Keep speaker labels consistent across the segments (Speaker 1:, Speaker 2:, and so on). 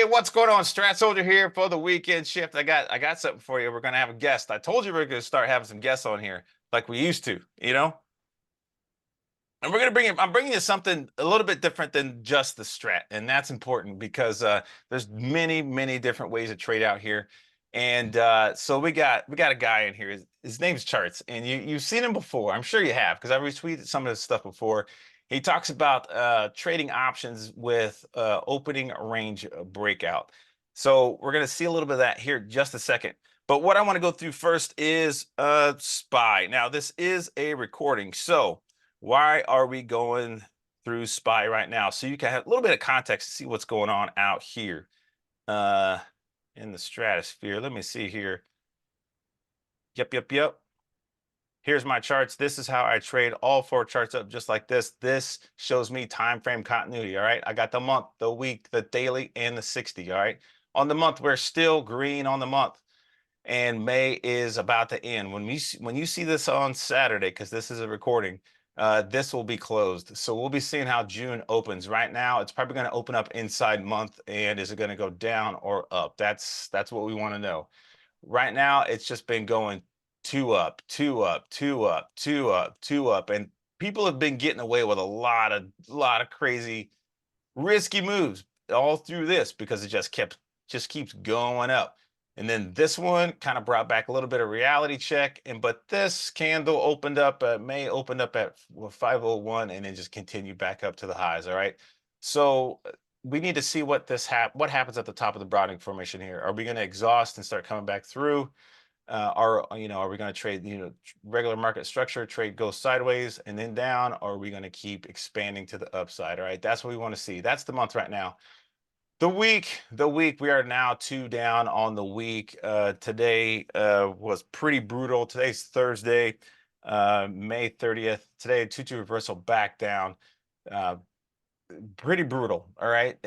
Speaker 1: Hey, what's going on? Strat Soldier here for the weekend shift. I got something for you. We're gonna have a guest. I told you we are gonna start having some guests on here like we used to, you know? And we're gonna I'm bringing you something a little bit different than just the strat, and that's important because there's many different ways to trade out here. And so we got a guy in here. His name's Chartz, and you've seen him before. I'm sure you have because I've retweeted some of his stuff before. He talks about trading options with opening range breakout. So we're gonna see a little bit of that here in just a second. But what I want to go through first is SPY. Now this is a recording, so why are we going through SPY right now? So you can have a little bit of context to see what's going on out here in the stratosphere. Let me see here. Yep. Here's my charts. This is how I trade all 4 charts up just like this. This shows me time frame continuity, all right? I got the month, the week, the daily, and the 60, all right? On the month, we're still green on the month, and May is about to end. When you see this on Saturday, because this is a recording, this will be closed. So we'll be seeing how June opens. Right now, it's probably going to open up inside month, and is it going to go down or up? That's what we want to know. Right now, it's just been going 2 up, 2 up, 2 up, 2 up, 2 up, and people have been getting away with a lot of crazy, risky moves all through this because it just keeps going up. And then this one kind of brought back a little bit of reality check. But this candle opened up May opened up at 501 and then just continued back up to the highs. All right. So we need to see what happens at the top of the broadening formation here. Are we going to exhaust and start coming back through? Are we going to trade, regular market structure, trade goes sideways and then down, or are we going to keep expanding to the upside? All right. That's what we want to see. That's the month right now. The week, we are now 2 down on the week. Today was pretty brutal. Today's Thursday, May 30th. Today, 2-2 reversal back down. Pretty brutal, all right?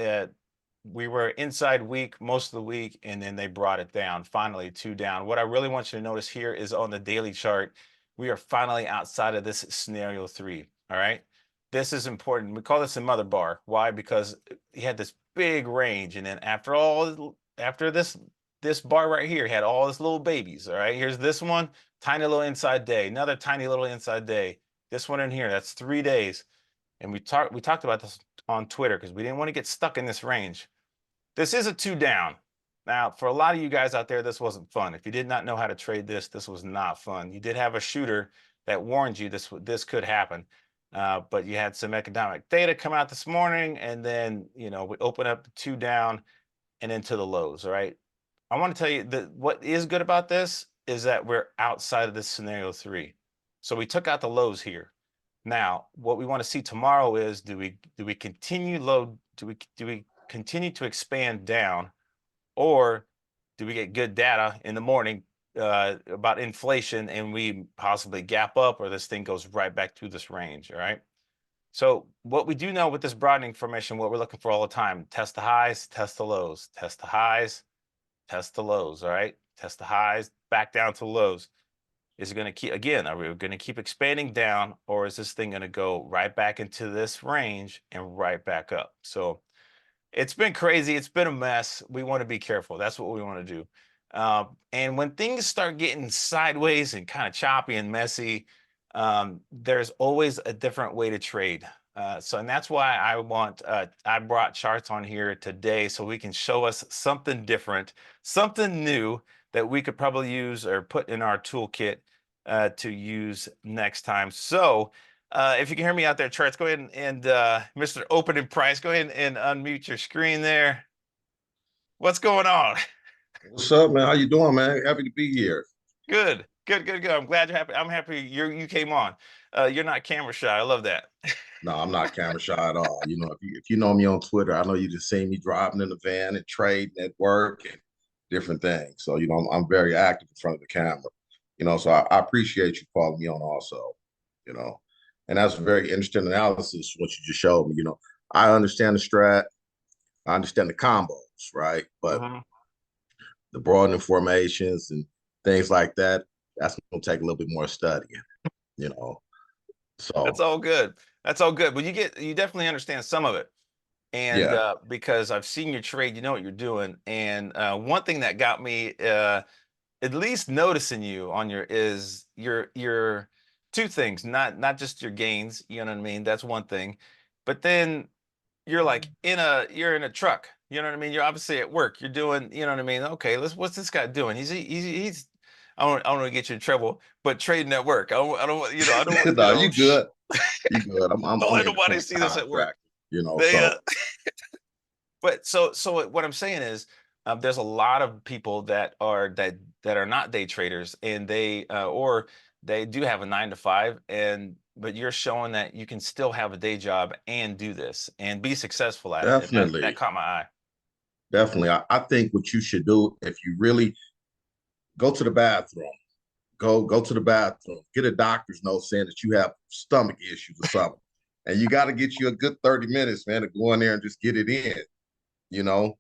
Speaker 1: We were inside week most of the week, and then they brought it down. Finally, 2 down. What I really want you to notice here is on the daily chart, we are finally outside of this scenario 3, all right? This is important. We call this a mother bar. Why? Because he had this big range, and then after this bar right here had all this little babies. All right, here's this one, tiny little inside day, another tiny little inside day, this one in here, that's 3 days. And we talked about this on Twitter because we didn't want to get stuck in this range. This is a 2 down. Now, for a lot of you guys out there, this wasn't fun. If you did not know how to trade this was not fun. You did have a shooter that warned you this could happen. But you had some economic data come out this morning, and then we open up 2 down and into the lows. All right, I want to tell you that what is good about this is that we're outside of this scenario 3. So we took out the lows here. Now, what we want to see tomorrow is do we continue low? Do we continue to expand down, or do we get good data in the morning about inflation and we possibly gap up, or this thing goes right back through this range? All right. So what we do know with this broadening formation, what we're looking for all the time: test the highs, test the lows, test the highs, test the lows. All right. Test the highs, back down to lows. Is it going to keep, again, are we going to keep expanding down, or is this thing going to go right back into this range and right back up? So it's been crazy. It's been a mess. We want to be careful. That's what we want to do. And when things start getting sideways and kind of choppy and messy, there's always a different way to trade. And that's why I brought Chartz on here today so we can show us something different, something new that we could probably use or put in our toolkit to use next time. So if you can hear me out there, Chartz, go ahead and Mr. Opening Price, go ahead and unmute your screen there. What's going on?
Speaker 2: What's up, man? How you doing, man? Happy to be here.
Speaker 1: Good. I'm glad you're happy. I'm happy you came on. You're not camera shy. I love that.
Speaker 2: No, I'm not camera shy at all. If you know me on Twitter, I know you just seen me driving in the van and trading at work and different things. So, I'm very active in front of the camera. So I appreciate you calling me on also, you know. And that's a very interesting analysis, what you just showed me. I understand the strat, I understand the combos, right? But the broadening formations and things like that, that's gonna take a little bit more studying, you know.
Speaker 1: That's
Speaker 2: So
Speaker 1: all good. That's all good. But you definitely understand some of it. And
Speaker 2: Yeah,
Speaker 1: because I've seen your trade, you know what you're doing. And one thing that got me at least noticing you on your two things, not just your gains, you know what I mean? That's one thing. But then you're like you're in a truck, you know what I mean? You're obviously at work. You're doing, you know what I mean? Okay, what's this guy doing? He's I don't want to get you in trouble, but trading at work. I don't want, I don't want,
Speaker 2: no, you good. You good.
Speaker 1: don't
Speaker 2: I'm
Speaker 1: let
Speaker 2: an
Speaker 1: nobody
Speaker 2: independent
Speaker 1: see this at work.
Speaker 2: contractor, you know,
Speaker 1: They
Speaker 2: so
Speaker 1: But so what I'm saying is, there's a lot of people that are not day traders, and or they do have a 9 to 5, and but you're showing that you can still have a day job and do this and be successful at it, and that
Speaker 2: definitely,
Speaker 1: caught my eye.
Speaker 2: definitely. I think what you should do if you really go to the bathroom, go to the bathroom, get a doctor's note saying that you have stomach issues or something, and you got to get you a good 30 minutes, man, to go in there and just get it in, you know.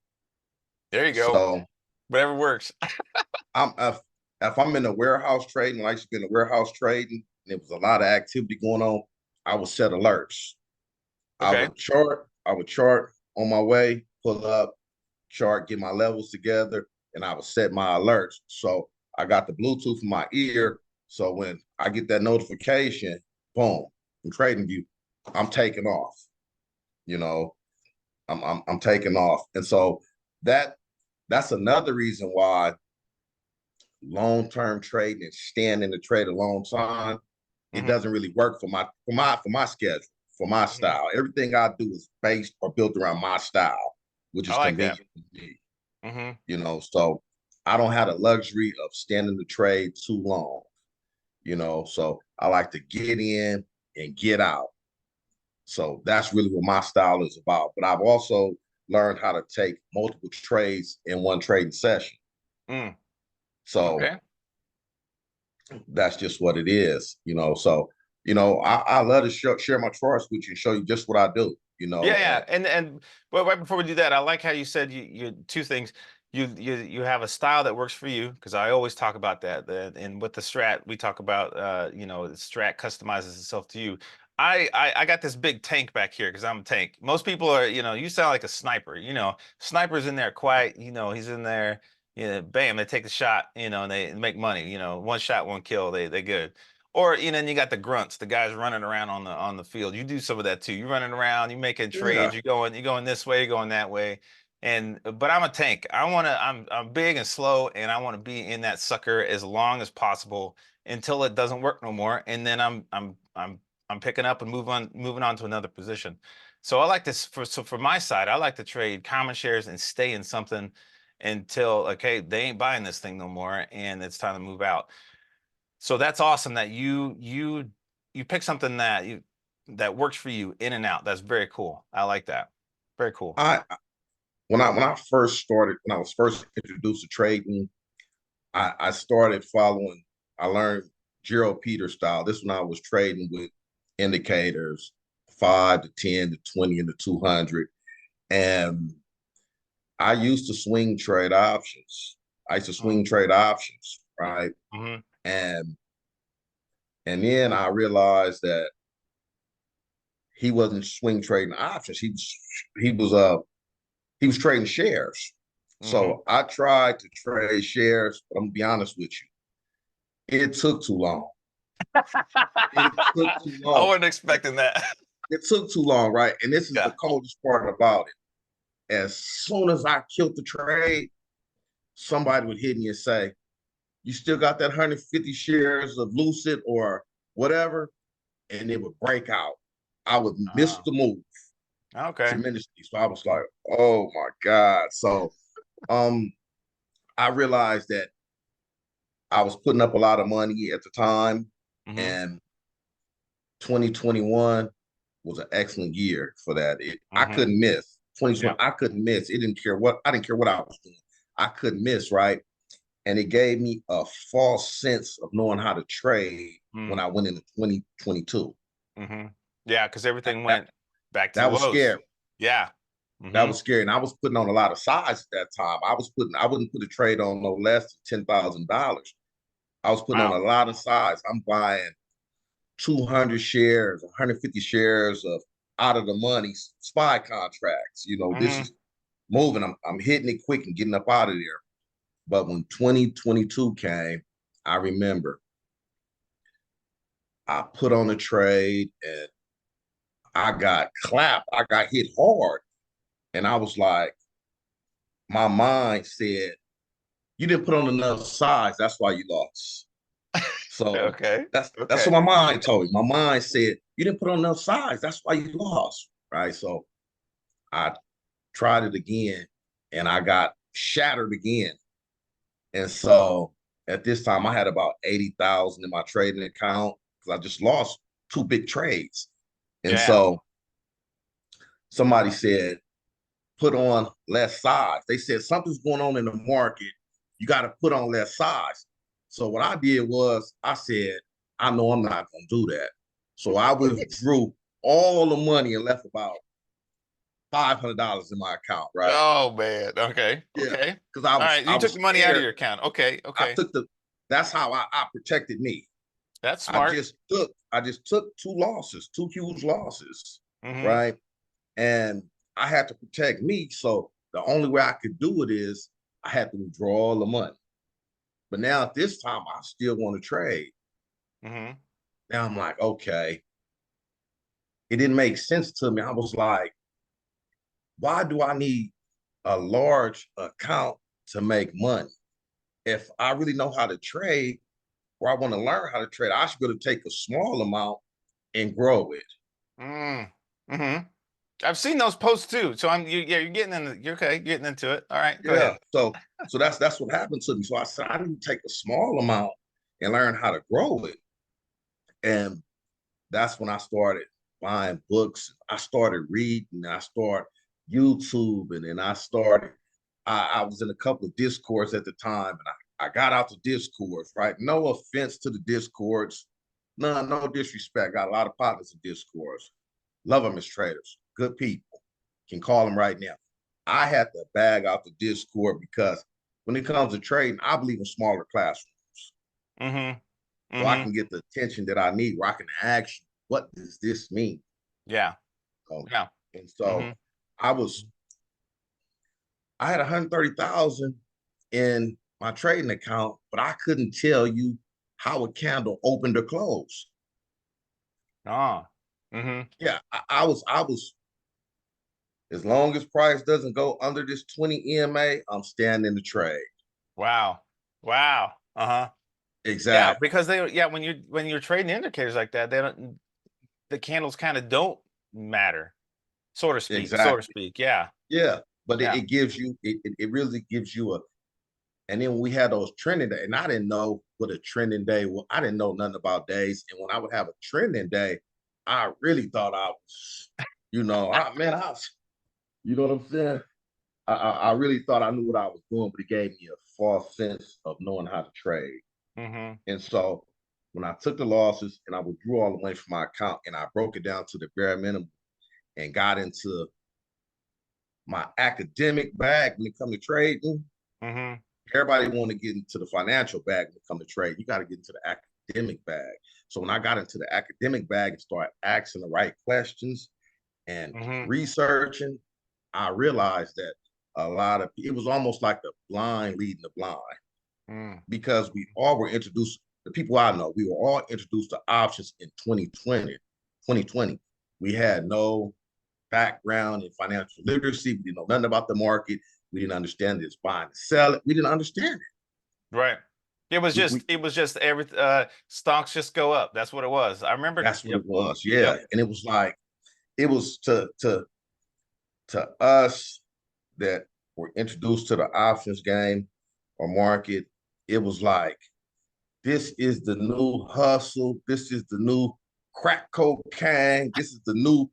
Speaker 1: There you go.
Speaker 2: So
Speaker 1: Whatever works.
Speaker 2: I'm if I'm in the warehouse trading, I used to be in the warehouse trading, and there was a lot of activity going on. I would set alerts.
Speaker 1: Okay.
Speaker 2: I would chart on my way, pull up, chart, get my levels together, and I would set my alerts. So I got the Bluetooth in my ear. So when I get that notification, boom, I'm trading you, I'm taking off. You know, I'm taking off. And so that that's another reason why long-term trading and staying in the trade a long time, it
Speaker 1: Hmm.
Speaker 2: doesn't really work for my schedule, for my
Speaker 1: Hmm.
Speaker 2: style. Everything I do is based or built around my style, which
Speaker 1: I
Speaker 2: is
Speaker 1: like that.
Speaker 2: convenient for me,
Speaker 1: Hmm.
Speaker 2: you know. So I don't have the luxury of standing the trade too long, you know. So I like to get in and get out. So that's really what my style is about. But I've also learned how to take multiple trades in one trading session.
Speaker 1: Mm.
Speaker 2: So
Speaker 1: Okay.
Speaker 2: that's just what it is, you know. So, I love to share my charts with you and show you just what I do, you
Speaker 1: Yeah,
Speaker 2: know.
Speaker 1: yeah,
Speaker 2: And
Speaker 1: and but right before we do that, I like how you said you two things. You have a style that works for you, because I always talk about that. And with the Strat, we talk about the Strat customizes itself to you. I got this big tank back here because I'm a tank. Most people are, you sound like a sniper. Sniper's in there quiet. He's in there. Bam, they take the shot. And they make money. One shot, one kill. They good. Or and you got the grunts, the guys running around on the field. You do some of that too. You're running around, you making trades,
Speaker 2: yeah,
Speaker 1: you're going this way, you're going that way. But I'm a tank. I'm big and slow, and I want to be in that sucker as long as possible until it doesn't work no more. And then I'm picking up and moving on to another position. So I like this for my side, I like to trade common shares and stay in something until, okay, they ain't buying this thing no more and it's time to move out. So that's awesome that you pick something that works for you in and out. That's very cool. I like that. Very cool.
Speaker 2: I when I first started, when I was first introduced to trading, I started following. I learned Gerald Peter style. This when I was trading with indicators, 5 to 10 to 20 and the 200, and I used to swing trade options. I used to
Speaker 1: Mm,
Speaker 2: swing trade options, right?
Speaker 1: mhm.
Speaker 2: And And then I realized that he wasn't swing trading options. He was trading shares.
Speaker 1: Mhm.
Speaker 2: So I tried to trade shares, but I'm gonna be honest with you, it took too long. It took too
Speaker 1: I
Speaker 2: long.
Speaker 1: wasn't expecting that.
Speaker 2: It took too long, right? And this is the
Speaker 1: Yeah.
Speaker 2: coldest part about it. As soon as I killed the trade, somebody would hit me and say, "You still got that 150 shares of Lucid or whatever," and it would break out. I would miss
Speaker 1: Oh,
Speaker 2: the move
Speaker 1: okay.
Speaker 2: tremendously. So I was like, oh my God. So um I realized that I was putting up a lot of money at the time,
Speaker 1: Mhm.
Speaker 2: and 2021 was an excellent year for that. I
Speaker 1: Mhm.
Speaker 2: couldn't miss. 2020,
Speaker 1: Yeah.
Speaker 2: I couldn't miss. It didn't care what I didn't care what I was doing. I couldn't miss, right? And it gave me a false sense of knowing how to trade when
Speaker 1: Mm.
Speaker 2: I went into 2022.
Speaker 1: Mhm. Yeah, because everything
Speaker 2: That,
Speaker 1: went back to the
Speaker 2: that was
Speaker 1: lows.
Speaker 2: scary.
Speaker 1: Yeah.
Speaker 2: That
Speaker 1: Mhm.
Speaker 2: was scary. And I was putting on a lot of size at that time. I wouldn't put a trade on no less than $10,000. I was putting on
Speaker 1: Wow.
Speaker 2: a lot of size. I'm buying 200 shares, 150 shares of out of the money SPY contracts. You know, this
Speaker 1: Mm-hmm.
Speaker 2: is moving. I'm hitting it quick and getting up out of there. But when 2022 came, I remember I put on a trade and I got clapped. I got hit hard. And I was like, my mind said, you didn't put on enough size. That's why you lost. So
Speaker 1: Okay.
Speaker 2: that's what
Speaker 1: Okay.
Speaker 2: my mind told me. My mind said, you didn't put on enough size. That's why you lost. Right. So I tried it again and I got shattered again. And so at this time I had about 80,000 in my trading account because I just lost two big trades. And
Speaker 1: Yeah.
Speaker 2: so somebody said, put on less size. They said something's going on in the market. You got to put on less size. So what I did was I said, I know I'm not going to do that. So I withdrew all the money and left about $500 in my account, right?
Speaker 1: Oh man. Okay.
Speaker 2: Yeah,
Speaker 1: Okay.
Speaker 2: because I
Speaker 1: All
Speaker 2: was
Speaker 1: right.
Speaker 2: I
Speaker 1: You took
Speaker 2: was
Speaker 1: the money out of
Speaker 2: scared.
Speaker 1: your account. Okay.
Speaker 2: I
Speaker 1: Okay.
Speaker 2: took the That's how I protected me.
Speaker 1: That's
Speaker 2: I
Speaker 1: smart.
Speaker 2: just took I just took two losses, two huge losses,
Speaker 1: Mm-hmm.
Speaker 2: right? And I had to protect me. So the only way I could do it is I had to withdraw all the money. But now at this time, I still want to trade.
Speaker 1: Mm-hmm.
Speaker 2: Now I'm like, okay, it didn't make sense to me. I was like, why do I need a large account to make money? If I really know how to trade or I want to learn how to trade, I should be able to take a small amount and grow it.
Speaker 1: Mm. Mm-hmm. I've seen those posts too. So yeah, you're getting in you're okay, getting into it. All right, go
Speaker 2: Yeah.
Speaker 1: ahead.
Speaker 2: So that's what happened to me. So I said I need to take a small amount and learn how to grow it. And that's when I started buying books. I started reading. I started YouTube, and then I started. I was in a couple of discords at the time, and I got out the discords. Right, no offense to the discords, no disrespect. Got a lot of partners in discords. Love them as traders, good people. Can call them right now. I had to bag out the discord because when it comes to trading, I believe in smaller classrooms
Speaker 1: Mm-hmm.
Speaker 2: so I
Speaker 1: Mm-hmm.
Speaker 2: can get the attention that I need, where I can ask you, what does this mean?
Speaker 1: Yeah.
Speaker 2: Um,
Speaker 1: Yeah.
Speaker 2: and
Speaker 1: Mm-hmm.
Speaker 2: so I was, I had 130,000 in my trading account, but I couldn't tell you how a candle opened or closed.
Speaker 1: Oh. Mm-hmm.
Speaker 2: Yeah, I was, as long as price doesn't go under this 20 EMA, I'm staying in the trade.
Speaker 1: Wow. Wow. Uh-huh. Yeah,
Speaker 2: Exactly.
Speaker 1: because yeah, when you're trading indicators like that, they don't the candles kind of don't matter, so to speak, so to
Speaker 2: Exactly.
Speaker 1: speak. Yeah.
Speaker 2: Yeah. But
Speaker 1: Yeah.
Speaker 2: it gives you, it really gives you a, and then we had those trending days, and I didn't know what a trending day was. I didn't know nothing about days. And when I would have a trending day, I really thought I was, I was, you know what I'm saying? I really thought I knew what I was doing, but it gave me a false sense of knowing how to trade.
Speaker 1: Mm-hmm.
Speaker 2: And so when I took the losses and I withdrew all the money from my account and I broke it down to the bare minimum and got into my academic bag when it comes to trading.
Speaker 1: Mm-hmm.
Speaker 2: Everybody want to get into the financial bag when it comes to trade. You got to get into the academic bag. So when I got into the academic bag and started asking the right questions and
Speaker 1: Mm-hmm.
Speaker 2: researching, I realized that it was almost like the blind leading the blind
Speaker 1: Mm.
Speaker 2: because we all were introduced, the people I know, we were all introduced to options in 2020. We had no background in financial literacy. We didn't know nothing about the market. We didn't understand this buying and sell it. We didn't understand it.
Speaker 1: Right. It was just every stocks just go up. That's what it was. I remember.
Speaker 2: That's what
Speaker 1: Yep.
Speaker 2: it was.
Speaker 1: Yep.
Speaker 2: Yeah. And it was like, it was to us that were introduced to the options game or market. It was like, this is the new hustle. This is the new crack cocaine. This is the new,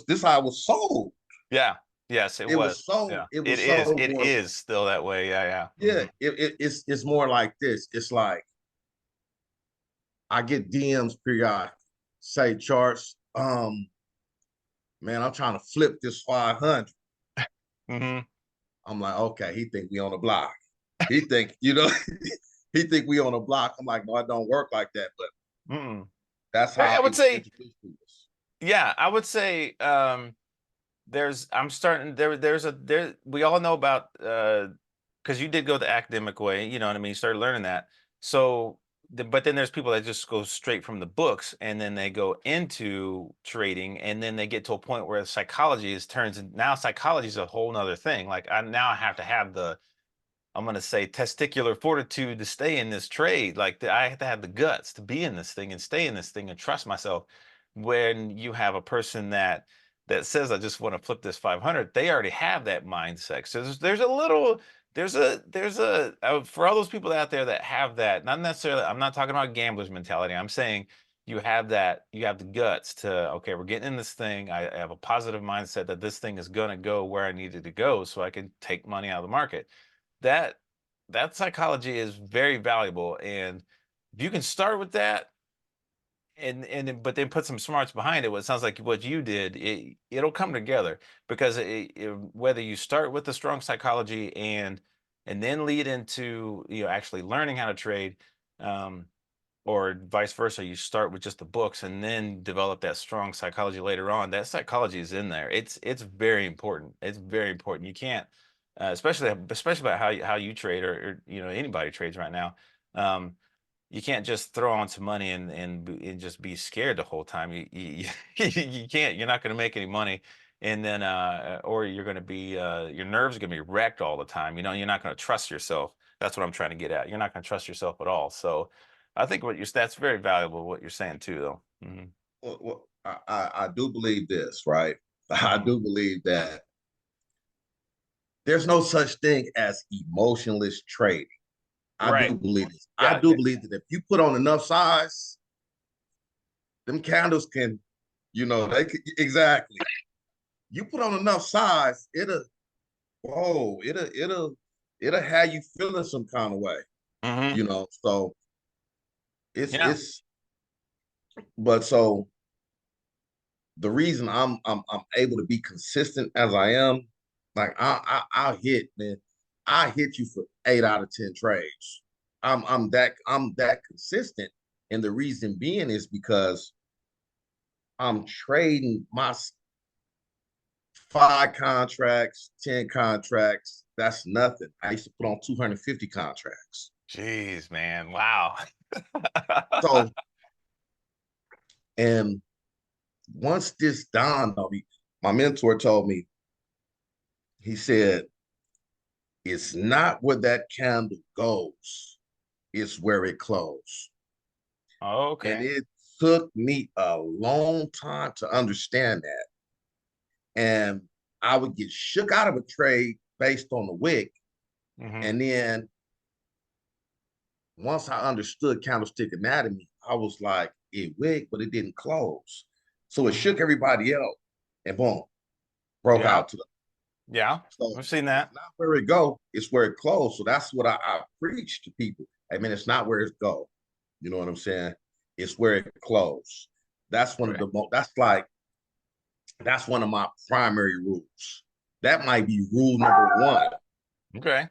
Speaker 2: this how it was sold.
Speaker 1: Yeah. Yes, it was. Yeah.
Speaker 2: It
Speaker 1: It
Speaker 2: was
Speaker 1: is.
Speaker 2: sold
Speaker 1: It
Speaker 2: more.
Speaker 1: is still that way. Yeah, yeah.
Speaker 2: Yeah,
Speaker 1: Mm-hmm.
Speaker 2: it's more like this. It's like I get DMs periodically, say Chartz, man, I'm trying to flip this 500.
Speaker 1: Mm-hmm.
Speaker 2: I'm like, okay, he think we on the block. He think, he think we on the block. I'm like, no, it don't work like that. But
Speaker 1: Mm-mm.
Speaker 2: that's
Speaker 1: I
Speaker 2: how
Speaker 1: would
Speaker 2: it was
Speaker 1: say
Speaker 2: introduced to us.
Speaker 1: Yeah, I would say I'm starting there we all know about because you did go the academic way, you know what I mean? You started learning that. So but then there's people that just go straight from the books and then they go into trading and then they get to a point where psychology is turns and now psychology is a whole nother thing. Like I have to have the I'm going to say testicular fortitude to stay in this trade. Like I have to have the guts to be in this thing and stay in this thing and trust myself. When you have a person that says, "I just want to flip this 500," they already have that mindset. So there's a little there's a for all those people out there that have that. Not necessarily. I'm not talking about gambler's mentality. I'm saying you have that. You have the guts to okay. We're getting in this thing. I have a positive mindset that this thing is going to go where I need it to go, so I can take money out of the market that that psychology is very valuable, and if you can start with that but then put some smarts behind it, what sounds like what you did, it'll come together because whether you start with the strong psychology and then lead into actually learning how to trade, um, or vice versa, you start with just the books and then develop that strong psychology later on. That psychology is in there. It's very important. It's very important. You can't, especially about how you trade or anybody trades right now. Um, you can't just throw on some money and just be scared the whole time. You can't. You're not going to make any money, and then or you're going to be your nerves are going to be wrecked all the time. You're not going to trust yourself. That's what I'm trying to get at. You're not going to trust yourself at all. So I think that's very valuable what you're saying too, though.
Speaker 2: Well, I do believe this, right? I
Speaker 1: Hmm.
Speaker 2: do believe that there's no such thing as emotionless trading. I
Speaker 1: Right.
Speaker 2: do believe this. I
Speaker 1: Yeah.
Speaker 2: do believe that if you put on enough size, them candles can, they could exactly. You put on enough size, whoa, it'll have you feeling some kind of way,
Speaker 1: Hmm.
Speaker 2: So
Speaker 1: Yeah.
Speaker 2: it's but so the reason I'm able to be consistent as I am, like I'll hit, man. I hit you for 8 out of 10 trades. I'm that consistent. And the reason being is because I'm trading my 5 contracts, 10 contracts. That's nothing. I used to put on 250 contracts.
Speaker 1: Jeez, man. Wow.
Speaker 2: So, and once this dawned on me, my mentor told me, he said, it's not where that candle goes, it's where it closes. And
Speaker 1: Okay.
Speaker 2: it took me a long time to understand that. And I would get shook out of a trade based on the wick.
Speaker 1: Hmm.
Speaker 2: And then once I understood candlestick anatomy, I was like, it wick, but it didn't close. So it
Speaker 1: Hmm.
Speaker 2: shook everybody else and boom, broke
Speaker 1: Yeah.
Speaker 2: out to the
Speaker 1: Yeah.
Speaker 2: so
Speaker 1: We've seen
Speaker 2: it's
Speaker 1: that.
Speaker 2: not where it go, it's where it closed. So that's what I preach to people. I mean, it's not where it go. You know what I'm saying? It's where it closed. That's one of
Speaker 1: Right.
Speaker 2: the most that's one of my primary rules. That might be rule number one.
Speaker 1: Okay.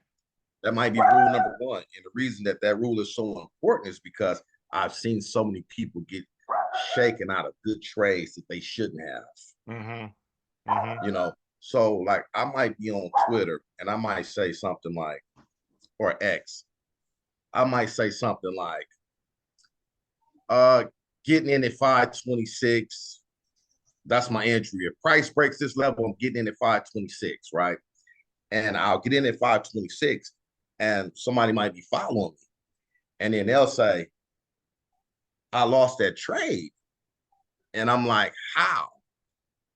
Speaker 2: That might be rule number one. And the reason that that rule is so important is because I've seen so many people get shaken out of good trades that they shouldn't have.
Speaker 1: Hmm. Hmm.
Speaker 2: You know, so like I might be on Twitter and I might say something like, or X, I might say something like, uh, getting in at 526. That's my entry. If price breaks this level, I'm getting in at 526, right? And I'll get in at 526, and somebody might be following me. And then they'll say, I lost that trade. And I'm like, how?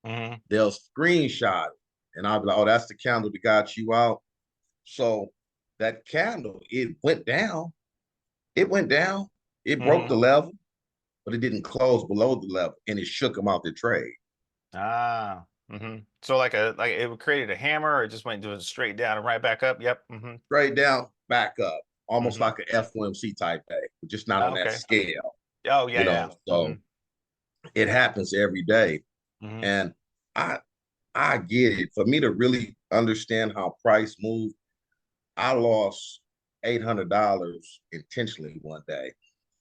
Speaker 1: Hmm.
Speaker 2: They'll screenshot it. And I'll be like, oh, that's the candle that got you out. So that candle, it went down. It went down. It broke
Speaker 1: Hmm.
Speaker 2: the level, but it didn't close below the level, and it shook them out the trade.
Speaker 1: Ah. Hmm. So like it created a hammer, or it just went doing straight down and right back up. Yep. Hmm.
Speaker 2: Straight down, back up, almost
Speaker 1: Hmm.
Speaker 2: like an FOMC type day, but just not on that
Speaker 1: Okay.
Speaker 2: scale,
Speaker 1: Oh yeah, yeah. Hmm.
Speaker 2: So it happens every day.
Speaker 1: Hmm.
Speaker 2: And I I get it. For me to really understand how price moved, I lost $800 intentionally one day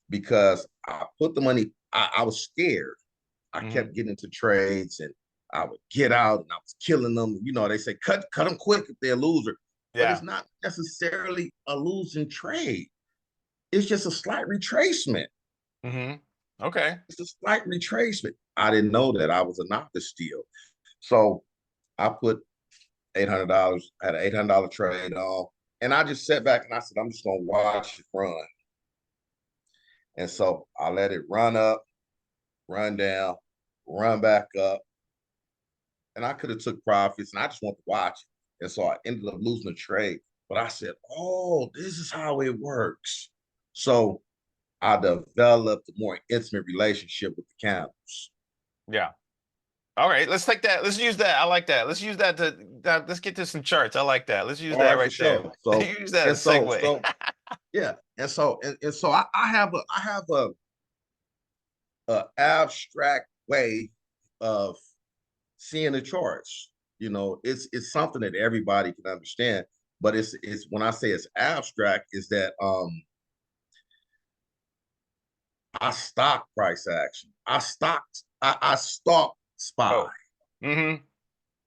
Speaker 2: because I put the money, I was scared. I
Speaker 1: Hmm.
Speaker 2: kept getting into trades, and I would get out and I was killing them. You know, they say cut them quick if they're a loser, but
Speaker 1: Yeah.
Speaker 2: it's not necessarily a losing trade. It's just a slight retracement.
Speaker 1: Hmm. Okay.
Speaker 2: It's a slight retracement. I didn't know that I was a novice still. So I put $800, had an $800 trade on, and I just sat back and I said, I'm just gonna watch it run. And so I let it run up, run down, run back up, and I could have took profits, and I just wanted to watch it. And so I ended up losing the trade. But I said, "Oh, this is how it works." So I developed a more intimate relationship with the candles.
Speaker 1: Yeah. All right. Let's take that. Let's use that. I like that. Let's use that let's get to some charts. I like that. Let's use
Speaker 2: All
Speaker 1: that
Speaker 2: right, for
Speaker 1: right there.
Speaker 2: sure. So
Speaker 1: Use that
Speaker 2: and
Speaker 1: as a
Speaker 2: so
Speaker 1: segue.
Speaker 2: so yeah, and so I have a abstract way of seeing the charts. You know, it's something that everybody can understand, but it's when I say it's abstract, is that I stock price action. I stalk spy.
Speaker 1: Oh. Mm-hmm.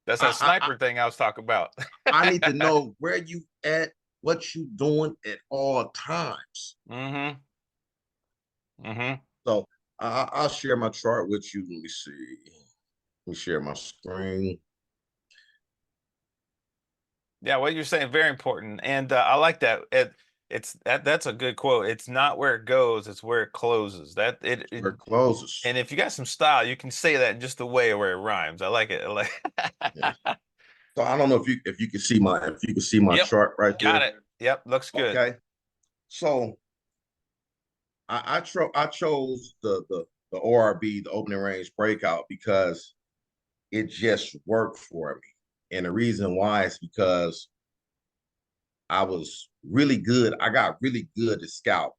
Speaker 1: That's that
Speaker 2: I, I
Speaker 1: sniper thing I was talking about.
Speaker 2: I need to know where you at, what you doing at all times.
Speaker 1: Mm-hmm. Mm-hmm.
Speaker 2: So I'll share my chart with you. Let me see. Let me share my screen.
Speaker 1: Yeah, what you're saying very important, and I like that. That's a good quote. It's not where it goes; it's where it closes.
Speaker 2: Where it closes.
Speaker 1: And if you got some style, you can say that in just the way where it rhymes. I like it. I like.
Speaker 2: Yeah. So I don't know if you can see my
Speaker 1: Yep,
Speaker 2: chart right
Speaker 1: got
Speaker 2: there.
Speaker 1: it. Yep, looks good.
Speaker 2: Okay. So I chose the ORB, the opening range breakout, because it just worked for me. And the reason why is because I was really good. I got really good at scalping.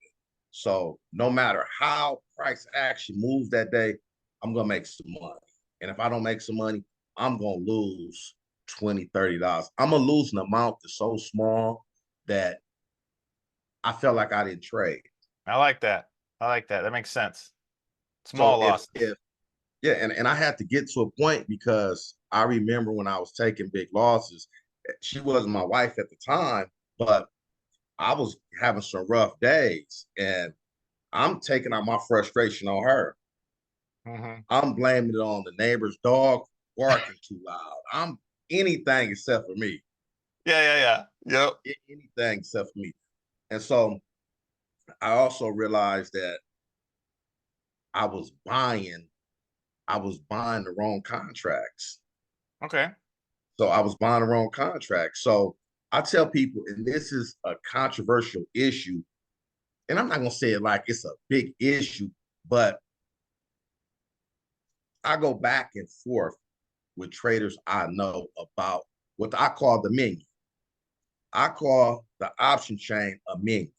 Speaker 2: So no matter how price action moves that day, I'm gonna make some money. And if I don't make some money, I'm gonna lose 20, $30. I'm gonna lose an amount that's so small that I felt like I didn't trade.
Speaker 1: I like that. I like that. That makes sense. Small
Speaker 2: So
Speaker 1: losses.
Speaker 2: if yeah, and I had to get to a point, because I remember when I was taking big losses, she wasn't my wife at the time, but I was having some rough days, and I'm taking out my frustration on her.
Speaker 1: Hmm.
Speaker 2: I'm blaming it on the neighbor's dog barking too loud. I'm anything except for me.
Speaker 1: Yeah, yeah, yeah. Yep.
Speaker 2: Anything except for me. And so I also realized that I was buying, I was buying the wrong contracts.
Speaker 1: Okay.
Speaker 2: So I was buying the wrong contracts. So I tell people, and this is a controversial issue, and I'm not gonna say it like it's a big issue, but I go back and forth with traders I know about what I call the menu. I call the option chain a menu.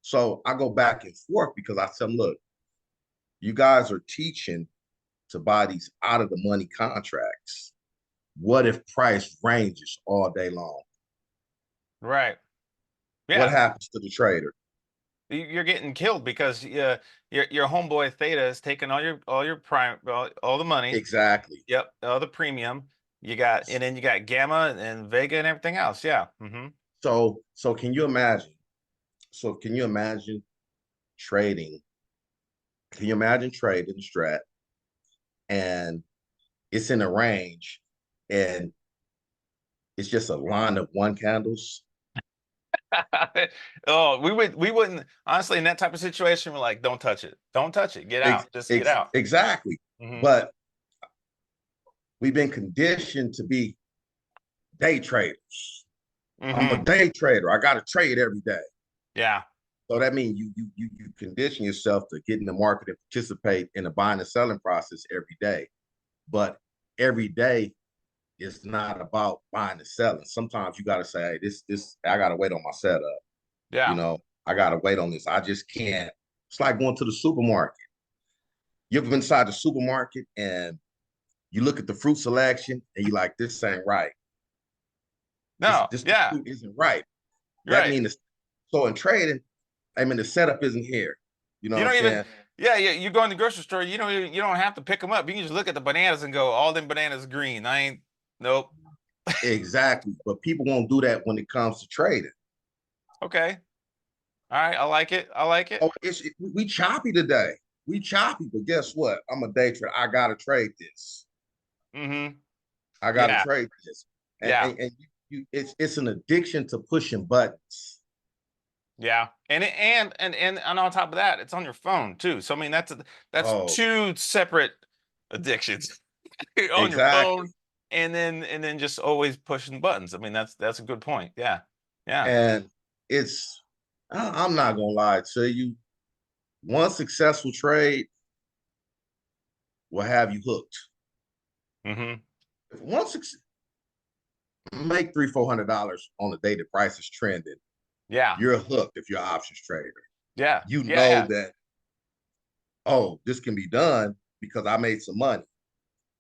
Speaker 2: So I go back and forth because I tell them, look, you guys are teaching to buy these out of the money contracts. What if price ranges all day long?
Speaker 1: Right.
Speaker 2: What
Speaker 1: Yeah.
Speaker 2: happens to the trader?
Speaker 1: You're getting killed because your homeboy Theta is taking all your prime all the money.
Speaker 2: Exactly.
Speaker 1: Yep, all the premium. You got and then you got Gamma and Vega and everything else. Yeah. Hmm.
Speaker 2: So can you imagine? So can you imagine trading? Can you imagine trading Strat, and it's in a range, and it's just a line of one candles?
Speaker 1: Oh, we wouldn't honestly in that type of situation. We're like, don't touch it, don't touch it, get out, just get out.
Speaker 2: Exactly.
Speaker 1: Hmm.
Speaker 2: But we've been conditioned to be day traders. I'm a
Speaker 1: Hmm.
Speaker 2: day trader. I got to trade every day.
Speaker 1: Yeah.
Speaker 2: So that means you condition yourself to get in the market and participate in the buying and selling process every day. But every day is not about buying and selling. Sometimes you got to say, hey, this I got to wait on my setup. You
Speaker 1: Yeah.
Speaker 2: know, I got to wait on this. I just can't. It's like going to the supermarket. You ever been inside the supermarket and you look at the fruit selection and you're like, this ain't right.
Speaker 1: No.
Speaker 2: This
Speaker 1: Yeah.
Speaker 2: fruit isn't right.
Speaker 1: You're
Speaker 2: That
Speaker 1: right.
Speaker 2: means so in trading, I mean the setup isn't here. You know
Speaker 1: You
Speaker 2: what I'm
Speaker 1: don't even
Speaker 2: saying?
Speaker 1: Yeah, yeah. You go in the grocery store, you don't have to pick them up. You can just look at the bananas and go, all them bananas green. I ain't, nope.
Speaker 2: Exactly. But people won't do that when it comes to trading.
Speaker 1: Okay. All right. I like it. I like it.
Speaker 2: Oh, we choppy today. We choppy, but guess what? I'm a day trader. I gotta trade this.
Speaker 1: Mm-hmm.
Speaker 2: I gotta
Speaker 1: Yeah.
Speaker 2: trade this. And
Speaker 1: Yeah.
Speaker 2: it's an addiction to pushing buttons.
Speaker 1: Yeah. And on top of that, it's on your phone too. So I mean that's
Speaker 2: Oh,
Speaker 1: two separate addictions on your
Speaker 2: exactly.
Speaker 1: phone and then just always pushing buttons. I mean, that's a good point. Yeah. Yeah.
Speaker 2: And it's I'm not gonna lie to you. One successful trade will have you hooked.
Speaker 1: Mm-hmm.
Speaker 2: If one make $300-400 on the day the price is trending,
Speaker 1: Yeah.
Speaker 2: you're hooked if you're an options trader.
Speaker 1: Yeah.
Speaker 2: You
Speaker 1: Yeah.
Speaker 2: know
Speaker 1: Yeah.
Speaker 2: that, oh, this can be done because I made some money.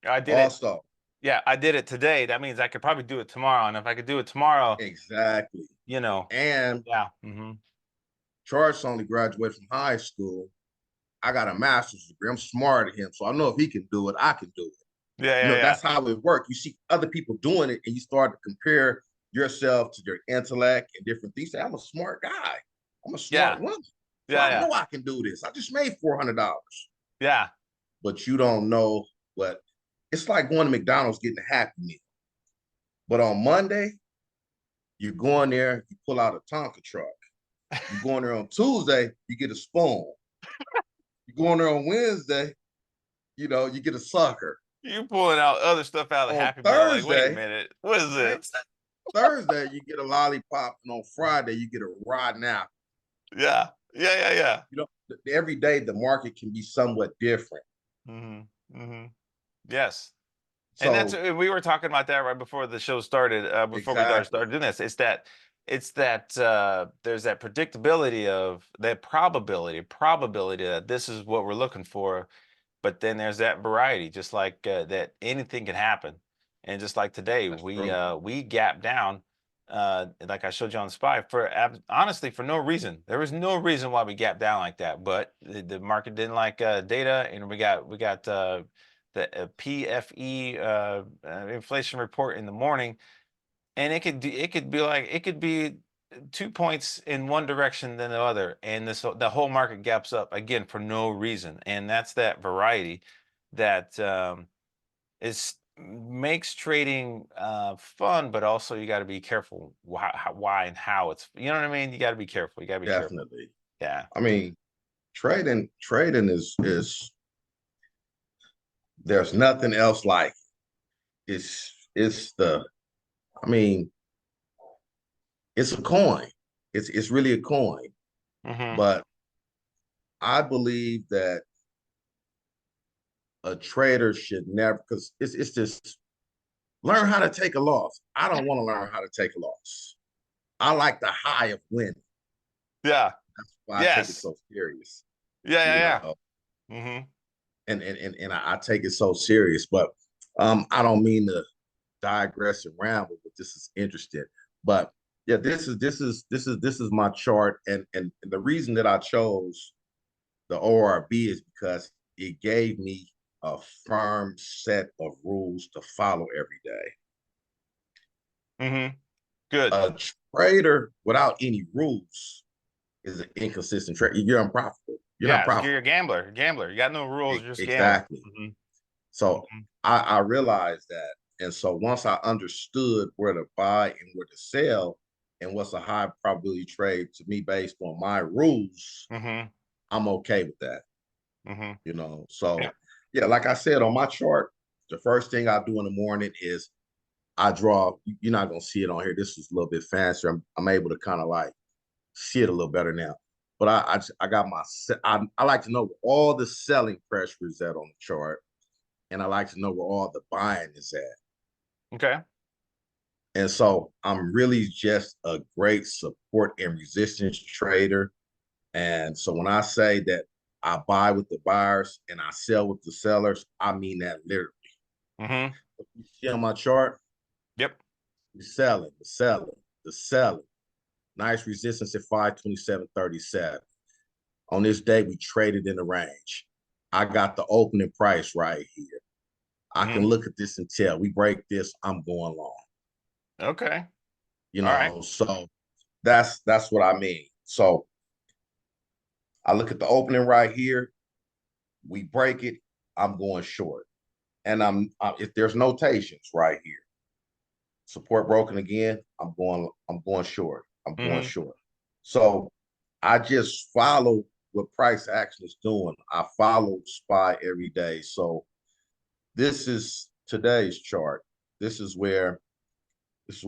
Speaker 1: I did it.
Speaker 2: Also,
Speaker 1: Yeah, I did it today. That means I could probably do it tomorrow. And if I could do it tomorrow,
Speaker 2: exactly.
Speaker 1: you know,
Speaker 2: And
Speaker 1: yeah. Mm-hmm.
Speaker 2: Chartz only graduated from high school. I got a master's degree. I'm smarter than him. So I know if he can do it, I can do it.
Speaker 1: Yeah,
Speaker 2: You
Speaker 1: yeah,
Speaker 2: know,
Speaker 1: yeah.
Speaker 2: that's how it works. You see other people doing it and you start to compare yourself to their intellect and different things. Say, I'm a smart guy. I'm a
Speaker 1: Yeah.
Speaker 2: smart woman. So
Speaker 1: Yeah,
Speaker 2: I
Speaker 1: yeah.
Speaker 2: know I can do this. I just made $400.
Speaker 1: Yeah.
Speaker 2: But you don't know what it's like going to McDonald's getting a Happy Meal. But on Monday, you go in there, you pull out a Tonka truck. You go in there on Tuesday, you get a spoon. You go in there on Wednesday, you get a sucker.
Speaker 1: You pulling out other stuff out of the
Speaker 2: On
Speaker 1: Happy Meal, like, wait a
Speaker 2: Thursday,
Speaker 1: minute, what is
Speaker 2: right?
Speaker 1: this?
Speaker 2: Thursday, you get a lollipop, and on Friday, you get a rotten apple.
Speaker 1: Yeah. Yeah, yeah, yeah.
Speaker 2: Every day the market can be somewhat different.
Speaker 1: Mm-hmm. Mm-hmm. Yes. And that's
Speaker 2: So
Speaker 1: we were talking about that right before the show started, before we
Speaker 2: exactly,
Speaker 1: started doing this. It's that there's that predictability of that probability that this is what we're looking for, but then there's that variety, just like that anything can happen. And just like today,
Speaker 2: that's
Speaker 1: we
Speaker 2: true.
Speaker 1: uh we gapped down, like I showed you on the spy for honestly for no reason. There was no reason why we gapped down like that, but the market didn't like data, and we got the PFE inflation report in the morning, and it could be 2 points in one direction than the other, and the whole market gaps up again for no reason, and that's that variety that is makes trading fun, but also you got to be careful why and how it's, you know what I mean? You got to be careful. You got to be careful.
Speaker 2: Definitely.
Speaker 1: Yeah.
Speaker 2: I mean, trading is there's nothing else like it. It's the I mean, it's a coin. It's really a coin.
Speaker 1: Mm-hmm.
Speaker 2: But I believe that a trader should never, because it's just learn how to take a loss. I don't want to learn how to take a loss. I like the high of winning.
Speaker 1: Yeah.
Speaker 2: That's why I take it
Speaker 1: Yes.
Speaker 2: so serious,
Speaker 1: Yeah.
Speaker 2: you
Speaker 1: Yeah.
Speaker 2: know.
Speaker 1: Yeah. Mm-hmm.
Speaker 2: And I take it so serious. But I don't mean to digress and ramble, but this is interesting. But yeah, this is my chart, and the reason that I chose the ORB is because it gave me a firm set of rules to follow every day.
Speaker 1: Mm-hmm. Good.
Speaker 2: A trader without any rules is an inconsistent trader. You're unprofitable. You're not
Speaker 1: Yeah, you're a
Speaker 2: profitable.
Speaker 1: gambler. Gambler. You got no rules. You're just gambling.
Speaker 2: Exactly.
Speaker 1: Hmm.
Speaker 2: So
Speaker 1: Hmm.
Speaker 2: I realized that. And so once I understood where to buy and where to sell and what's a high probability trade to me based on my rules,
Speaker 1: Hmm.
Speaker 2: I'm okay with that.
Speaker 1: Hmm.
Speaker 2: So
Speaker 1: Yeah.
Speaker 2: yeah, like I said on my chart, the first thing I do in the morning is I draw. You're not gonna see it on here. This is a little bit faster. I'm able to kind of like see it a little better now. But I got I like to know where all the selling pressure is at on the chart, and I like to know where all the buying is at.
Speaker 1: Okay.
Speaker 2: And so I'm really just a great support and resistance trader. And so when I say that I buy with the buyers and I sell with the sellers, I mean that literally.
Speaker 1: Hmm.
Speaker 2: You see on my chart,
Speaker 1: Yep.
Speaker 2: we're selling, the selling, the selling. Nice resistance at 527.37. On this day, we traded in the range. I got the opening price right here. I can
Speaker 1: Mm-hmm.
Speaker 2: look at this and tell we break this, I'm going long.
Speaker 1: Okay.
Speaker 2: You
Speaker 1: All right.
Speaker 2: know, so that's what I mean. So I look at the opening right here. We break it, I'm going short. And if there's notations right here, support broken again, I'm going short. I'm going
Speaker 1: Mm-hmm.
Speaker 2: short. So I just follow what price action is doing. I follow SPY every day. So this is today's chart. This is where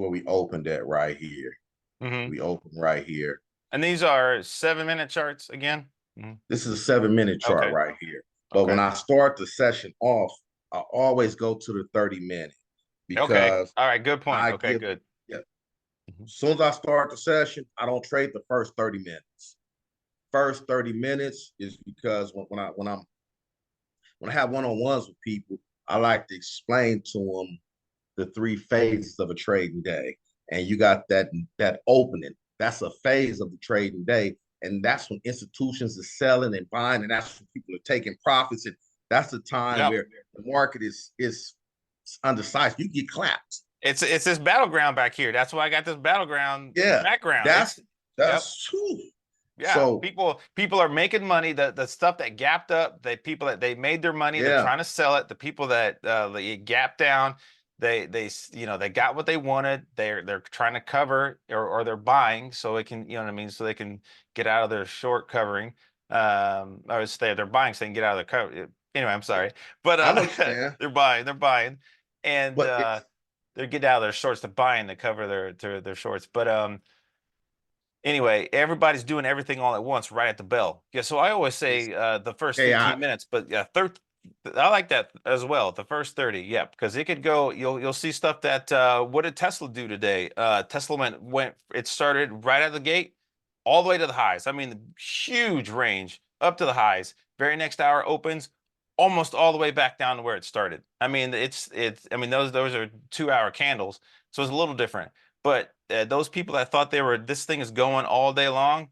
Speaker 2: we opened at right here.
Speaker 1: Mm-hmm.
Speaker 2: We opened right here.
Speaker 1: And these are 7-minute charts again? Mm-hmm.
Speaker 2: This is a 7-minute chart
Speaker 1: Okay.
Speaker 2: right here. But when
Speaker 1: Okay.
Speaker 2: I start the session off, I always go to the 30-minute
Speaker 1: Okay.
Speaker 2: because
Speaker 1: All right. Good point.
Speaker 2: I
Speaker 1: Okay,
Speaker 2: give,
Speaker 1: good.
Speaker 2: yeah,
Speaker 1: Mm-hmm.
Speaker 2: as soon as I start the session, I don't trade the first 30 minutes. First 30 minutes is because when I have one-on-ones with people, I like to explain to them the three phases of a trading day. And you got that opening. That's a phase of the trading day. And that's when institutions are selling and buying, and that's when people are taking profits. And that's the time
Speaker 1: Yep.
Speaker 2: where the market is undersized. You get clapped.
Speaker 1: It's this battleground back here. That's why I got this battleground
Speaker 2: Yeah,
Speaker 1: background.
Speaker 2: that's
Speaker 1: Yep.
Speaker 2: that's true.
Speaker 1: Yeah.
Speaker 2: So
Speaker 1: People are making money. The stuff that gapped up, the people that they made their money, they're
Speaker 2: yeah,
Speaker 1: trying to sell it. The people that they gapped down, they got what they wanted. They're trying to cover, or they're buying so it can, you know what I mean, so they can get out of their short covering. I would say they're buying so they can get out of their cover. Anyway, I'm sorry. But
Speaker 2: I know what you're saying.
Speaker 1: they're buying, and
Speaker 2: But it's
Speaker 1: they're getting out of their shorts to buying to cover their shorts. But anyway, everybody's doing everything all at once right at the bell. Yeah, so I always
Speaker 2: it's
Speaker 1: say the first
Speaker 2: chaos.
Speaker 1: 15 minutes, but yeah, third, I like that as well. The first 30, yeah, because it could go. You'll see stuff that what did Tesla do today? Tesla went. It started right at the gate, all the way to the highs. I mean, huge range up to the highs. Very next hour opens almost all the way back down to where it started. I mean, it's. I mean, those are 2-hour candles, so it's a little different. But those people that thought this thing is going all day long,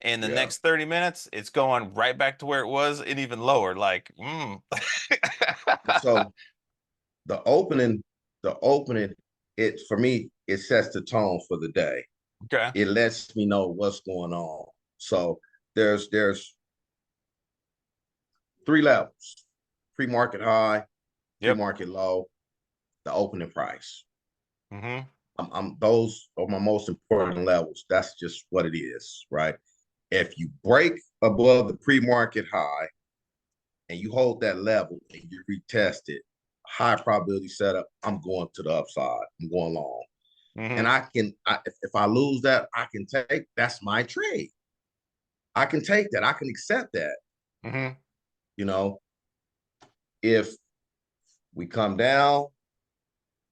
Speaker 1: in the
Speaker 2: Yeah.
Speaker 1: next 30 minutes, it's going right back to where it was and even lower. Like,
Speaker 2: So the opening, the opening, it for me, it sets the tone for the day.
Speaker 1: Okay.
Speaker 2: It lets me know what's going on. So there's three levels: pre-market high,
Speaker 1: Yep.
Speaker 2: pre-market low, the opening price.
Speaker 1: Mm-hmm.
Speaker 2: Those are my most important levels. That's just what it is, right? If you break above the pre-market high and you hold that level and you retest it, high probability setup, I'm going to the upside. I'm going long. And
Speaker 1: Mm-hmm.
Speaker 2: if I lose that, I can take, that's my trade. I can take that. I can accept that.
Speaker 1: Mm-hmm.
Speaker 2: You know, if we come down,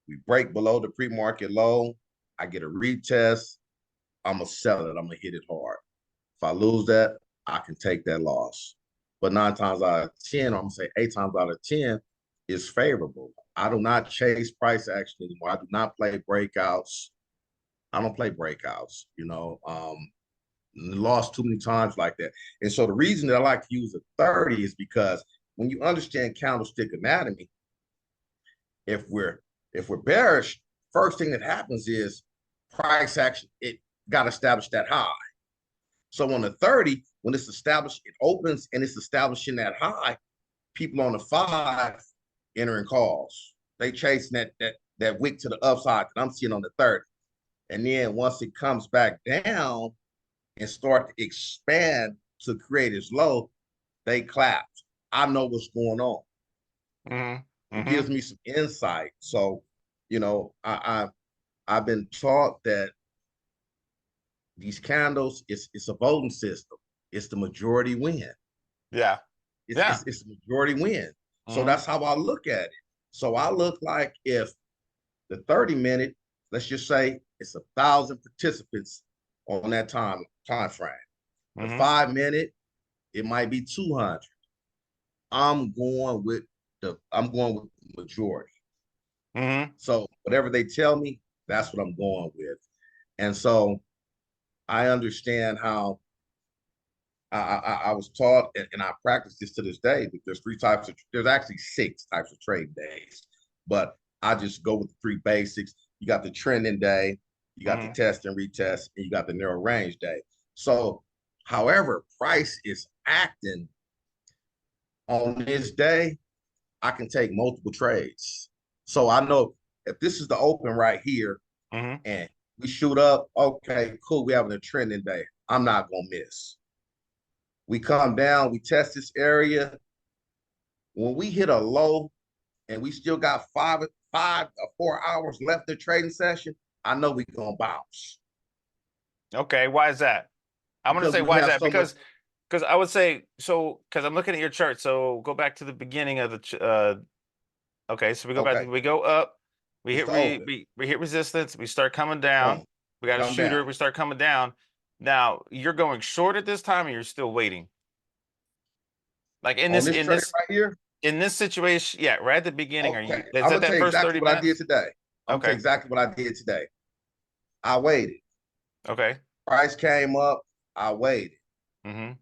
Speaker 2: we break below the pre-market low, I get a retest, I'm gonna sell it. I'm gonna hit it hard. If I lose that, I can take that loss. But 9 times out of 10, I'm gonna say 8 times out of 10 is favorable. I do not chase price action anymore. I do not play breakouts. I don't play breakouts. Lost too many times like that. And so the reason that I like to use a 30 is because when you understand candlestick anatomy, if we're bearish, first thing that happens is price action, it got established that high. So on the 30, when it's established, it opens and it's establishing that high, people on the 5 entering calls. They chasing that wick to the upside that I'm seeing on the 30. And then once it comes back down and start to expand to create its low, they clap. I know what's going on.
Speaker 1: Mm-hmm.
Speaker 2: It
Speaker 1: Mm-hmm.
Speaker 2: gives me some insight. So, I've been taught that these candles, it's a voting system. It's the majority win.
Speaker 1: Yeah. Yeah.
Speaker 2: It's a majority win. So
Speaker 1: Mm-hmm.
Speaker 2: that's how I look at it. So I look like if the 30-minute, let's just say it's 1,000 participants on that time frame. The
Speaker 1: Mm-hmm.
Speaker 2: 5-minute, it might be 200. I'm going with the majority.
Speaker 1: Mm-hmm.
Speaker 2: So whatever they tell me, that's what I'm going with. And so I understand how I was taught, and I practice this to this day, that there's actually 6 types of trade days, but I just go with the 3 basics. You got the trending day, you got the
Speaker 1: Hmm.
Speaker 2: test and retest, and you got the narrow range day. So, however, price is acting on this day, I can take multiple trades. So I know if this is the open right here
Speaker 1: Hmm.
Speaker 2: and we shoot up, okay, cool, we having a trending day. I'm not gonna miss. We come down, we test this area. When we hit a low and we still got 5 or 4 hours left of trading session, I know we gonna bounce
Speaker 1: Okay, why is that? I'm gonna
Speaker 2: because
Speaker 1: say
Speaker 2: we
Speaker 1: why is
Speaker 2: have
Speaker 1: that?
Speaker 2: so much.
Speaker 1: Because I would say so because I'm looking at your chart. So go back to the beginning of the okay, so we go back
Speaker 2: Okay,
Speaker 1: to we go up, we
Speaker 2: it's
Speaker 1: hit
Speaker 2: the open.
Speaker 1: we hit resistance, we start coming down.
Speaker 2: Boom,
Speaker 1: We got a
Speaker 2: come
Speaker 1: shooter,
Speaker 2: down
Speaker 1: we start coming down. Now you're going short at this time, and you're still waiting. Like
Speaker 2: on this trade right here.
Speaker 1: in this situation, yeah, right at the beginning. Are
Speaker 2: Okay,
Speaker 1: you? Is
Speaker 2: I'm
Speaker 1: that
Speaker 2: gonna tell
Speaker 1: that
Speaker 2: you
Speaker 1: first
Speaker 2: exactly
Speaker 1: 30
Speaker 2: what I did
Speaker 1: minutes?
Speaker 2: today. I'm gonna tell you
Speaker 1: Okay,
Speaker 2: exactly what I did today. I waited.
Speaker 1: okay.
Speaker 2: Price came up. I waited.
Speaker 1: Mm-hmm.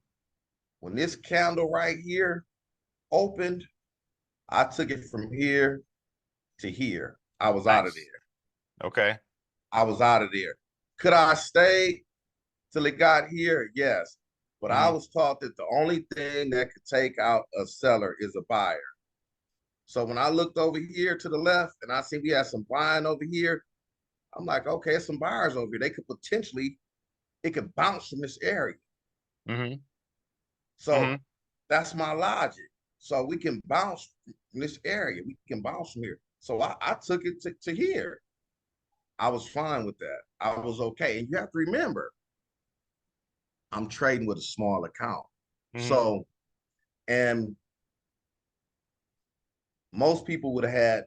Speaker 2: When this candle right here opened, I took it from here to here. I was out of
Speaker 1: Nice.
Speaker 2: there.
Speaker 1: Okay.
Speaker 2: I was out of there. Could I stay till it got here? Yes. But I
Speaker 1: Mm-hmm.
Speaker 2: was taught that the only thing that could take out a seller is a buyer. So when I looked over here to the left and I see we had some buying over here, I'm like, okay, some buyers over here. They could potentially, it could bounce from this area.
Speaker 1: Mm-hmm.
Speaker 2: So
Speaker 1: Mm-hmm.
Speaker 2: that's my logic. So we can bounce from this area. We can bounce from here. So I took it to here. I was fine with that. I was okay. And you have to remember, I'm trading with a small account.
Speaker 1: Mm-hmm.
Speaker 2: So, and most people would have had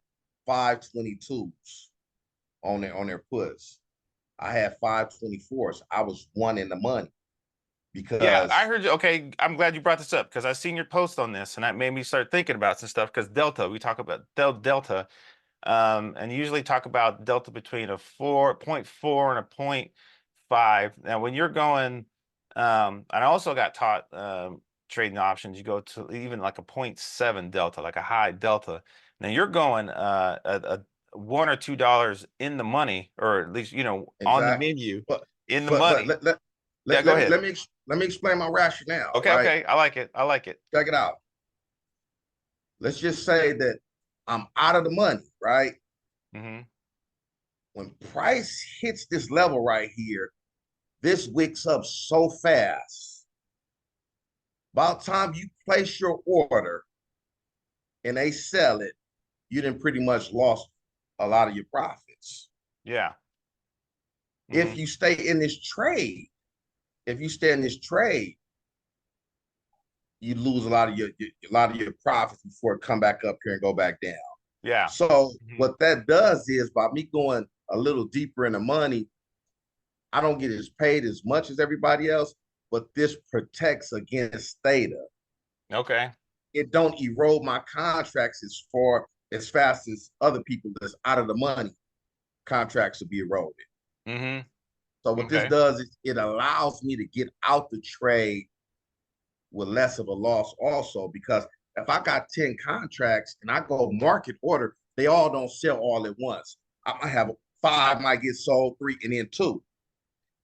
Speaker 2: 522s on their puts. I had 524s. I was one in the money
Speaker 1: Yeah, I
Speaker 2: because
Speaker 1: heard you. Okay, I'm glad you brought this up because I seen your post on this, and that made me start thinking about some stuff. Because delta, we talk about delta, and usually talk about delta between a 4.4 and a point 0.5. Now, when you're going, and I also got taught trading options. You go to even like a point 0.7 delta, like a high delta. Now you're going a $1 or $2 in the money, or at least on the
Speaker 2: exactly.
Speaker 1: menu
Speaker 2: But
Speaker 1: in the
Speaker 2: but
Speaker 1: money. Yeah, go ahead.
Speaker 2: let me explain my rationale,
Speaker 1: Okay,
Speaker 2: right?
Speaker 1: okay. I like it. I like it.
Speaker 2: Check it out. Let's just say that I'm out of the money, right?
Speaker 1: Hmm.
Speaker 2: When price hits this level right here, this wicks up so fast. By the time you place your order and they sell it, you done pretty much lost a lot of your profits.
Speaker 1: Yeah.
Speaker 2: If
Speaker 1: Hmm.
Speaker 2: you stay in this trade, if you stay in this trade, you lose a lot of your profits before it come back up here and go back down.
Speaker 1: Yeah.
Speaker 2: So
Speaker 1: Hmm.
Speaker 2: what that does is by me going a little deeper in the money, I don't get as paid as much as everybody else, but this protects against theta.
Speaker 1: Okay.
Speaker 2: It don't erode my contracts as fast as other people that's out of the money contracts will be eroded.
Speaker 1: Hmm.
Speaker 2: So what this
Speaker 1: Okay.
Speaker 2: does is it allows me to get out the trade with less of a loss also, because if I got 10 contracts and I go market order, they all don't sell all at once. I might have 5 might get sold, 3 and then 2.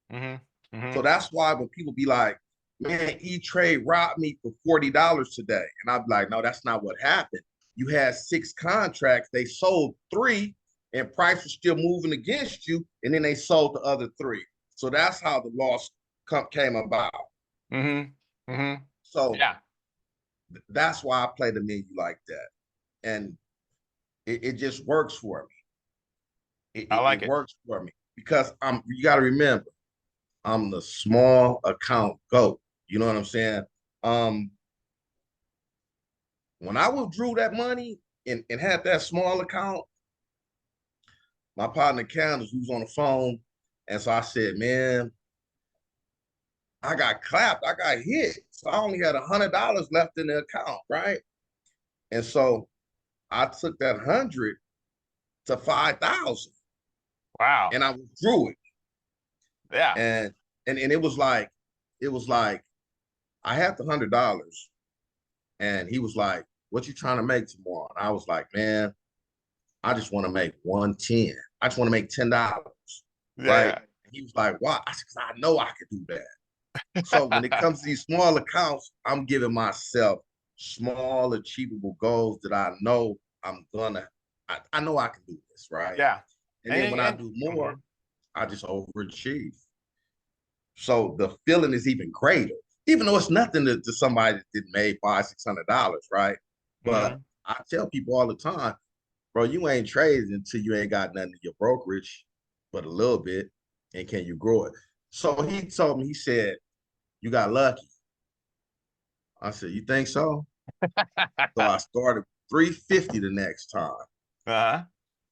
Speaker 1: Hmm. Hmm.
Speaker 2: So that's why when people be like, man, E-Trade robbed me for $40 today. And I'm like, no, that's not what happened. You had 6 contracts, they sold 3, and price was still moving against you, and then they sold the other 3. So that's how the loss came about.
Speaker 1: Hmm. Hmm.
Speaker 2: So
Speaker 1: Yeah.
Speaker 2: that's why I play the menu like that. And it just works for me.
Speaker 1: I like
Speaker 2: It
Speaker 1: it.
Speaker 2: works for me because you got to remember, I'm the small account GOAT. You know what I'm saying? Um, when I withdrew that money and had that small account, my partner Candace was on the phone. And so I said, man, I got clapped. I got hit. So I only had $100 left in the account, right? And so I took that 100 to 5,000
Speaker 1: Wow.
Speaker 2: and I withdrew it.
Speaker 1: Yeah.
Speaker 2: And it was like I had the $100, and he was like, "What you trying to make tomorrow?" And I was like, "Man, I just want to make 110. I just want to make $10." Right?
Speaker 1: Yeah.
Speaker 2: And he was like, "Why?" I said, "'Cause I know I can do that." So when it comes to these small accounts, I'm giving myself small, achievable goals that I know I know I can do this, right?
Speaker 1: Yeah.
Speaker 2: And then when I do more,
Speaker 1: Mhm.
Speaker 2: I just overachieve. So the feeling is even greater, even though it's nothing to somebody that made $500-600, right? But
Speaker 1: Mhm.
Speaker 2: I tell people all the time, bro, you ain't trading until you ain't got nothing in your brokerage, but a little bit, and can you grow it? So he told me, he said, "You got lucky." I said, "You think so?" So I started 350 the next time,
Speaker 1: Uh-huh.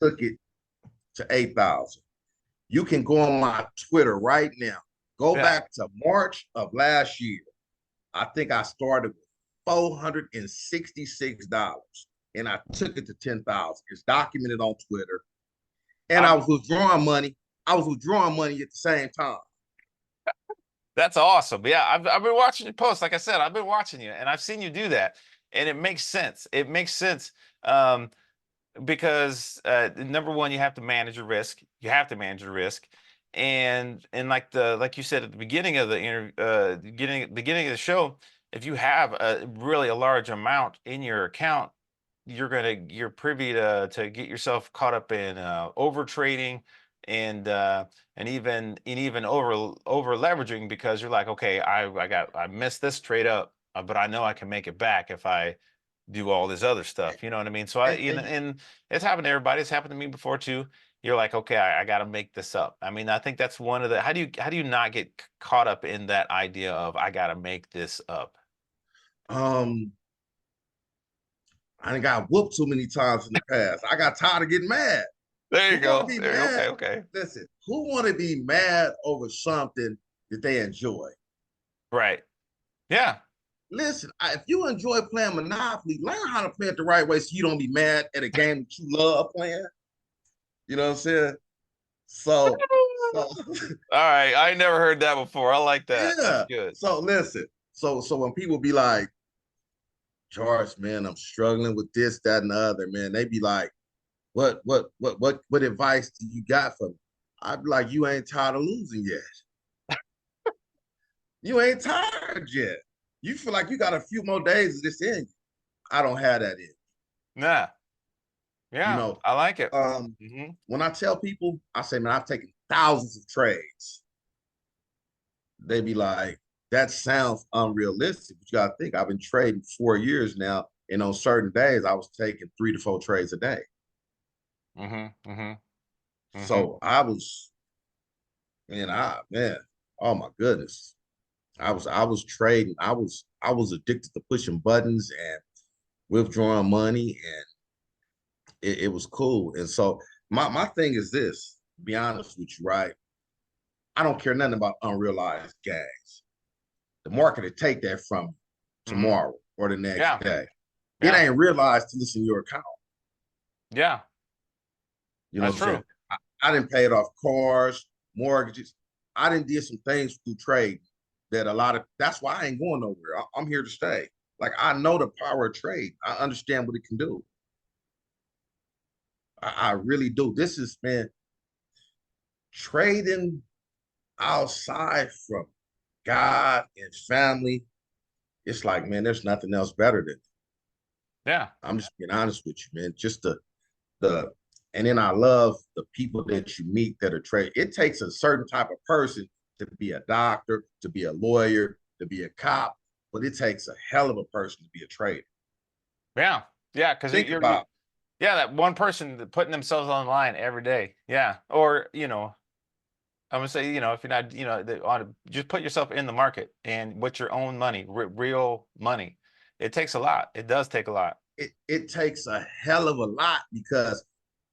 Speaker 2: took it to 8,000. You can go on my Twitter right now. Go
Speaker 1: Yeah.
Speaker 2: back to March of last year. I think I started with $466 and I took it to 10,000. It's documented on Twitter. And I
Speaker 1: I'm
Speaker 2: was withdrawing money. I was withdrawing money at the same time.
Speaker 1: That's awesome. Yeah, I've been watching you post. Like I said, I've been watching you, and I've seen you do that, and it makes sense. It makes sense because number one, you have to manage your risk. You have to manage your risk, and like you said at the beginning of the interview, beginning of the show, if you have a large amount in your account, you're privy to get yourself caught up in over trading and even over leveraging because you're like, okay, I missed this trade up, but I know I can make it back if I do all this other stuff. You know what I mean? So
Speaker 2: And, and
Speaker 1: and it's happened to everybody. It's happened to me before too. You're like, okay, I got to make this up. I mean, I think that's one of the how do you not get caught up in that idea of I got to make this up?
Speaker 2: um, I done got whooped too many times in the past. I got tired of getting mad.
Speaker 1: There you
Speaker 2: Who want to
Speaker 1: go.
Speaker 2: be
Speaker 1: There you go.
Speaker 2: mad?
Speaker 1: Okay, okay.
Speaker 2: Listen, who want to be mad over something that they enjoy?
Speaker 1: Right. Yeah.
Speaker 2: Listen, if you enjoy playing Monopoly, learn how to play it the right way so you don't be mad at a game that you love playing. You know what I'm saying? So
Speaker 1: All right, I never heard that before. I like that. That's
Speaker 2: yeah.
Speaker 1: good.
Speaker 2: So listen, so when people be like, "Chartz, man, I'm struggling with this, that, and the other," man, they be like, what advice do you got for me? I'd be like, "You ain't tired of losing yet. You ain't tired yet. You feel like you got a few more days of this in you." I don't have that in.
Speaker 1: Yeah,
Speaker 2: You
Speaker 1: yeah,
Speaker 2: know,
Speaker 1: I like it.
Speaker 2: um,
Speaker 1: Hmm.
Speaker 2: when I tell people, I say, "Man, I've taken thousands of trades." They be like, "That sounds unrealistic." But you gotta think, I've been trading 4 years now, and on certain days, I was taking 3 to 4 trades a day.
Speaker 1: Hmm. Hmm. Hmm.
Speaker 2: So I was, man, oh my goodness. I was trading. I was addicted to pushing buttons and withdrawing money, and it was cool. And so my thing is this, to be honest with you, right? I don't care nothing about unrealized gains. The market will take that from you
Speaker 1: Hmm.
Speaker 2: tomorrow or the next
Speaker 1: Yeah,
Speaker 2: day. It
Speaker 1: yeah,
Speaker 2: ain't realized till it's in your account.
Speaker 1: yeah.
Speaker 2: You know
Speaker 1: That's
Speaker 2: what I'm saying?
Speaker 1: true.
Speaker 2: I didn't pay it off cars, mortgages. I didn't did some things through trade that that's why I ain't going nowhere. I'm here to stay. Like I know the power of trade. I understand what it can do. I really do. This is, man, trading outside from God and family. It's like, man, there's nothing else better than it.
Speaker 1: Yeah.
Speaker 2: I'm just being honest with you, man. Just the and then I love the people that you meet that are trade. It takes a certain type of person to be a doctor, to be a lawyer, to be a cop, but it takes a hell of a person to be a trader.
Speaker 1: Yeah, yeah, because
Speaker 2: Think about
Speaker 1: yeah, that one person putting themselves on the line every day. Yeah, or I'm gonna say, if you're not, just put yourself in the market and with your own money, real money. It takes a lot. It does take a lot.
Speaker 2: it takes a hell of a lot because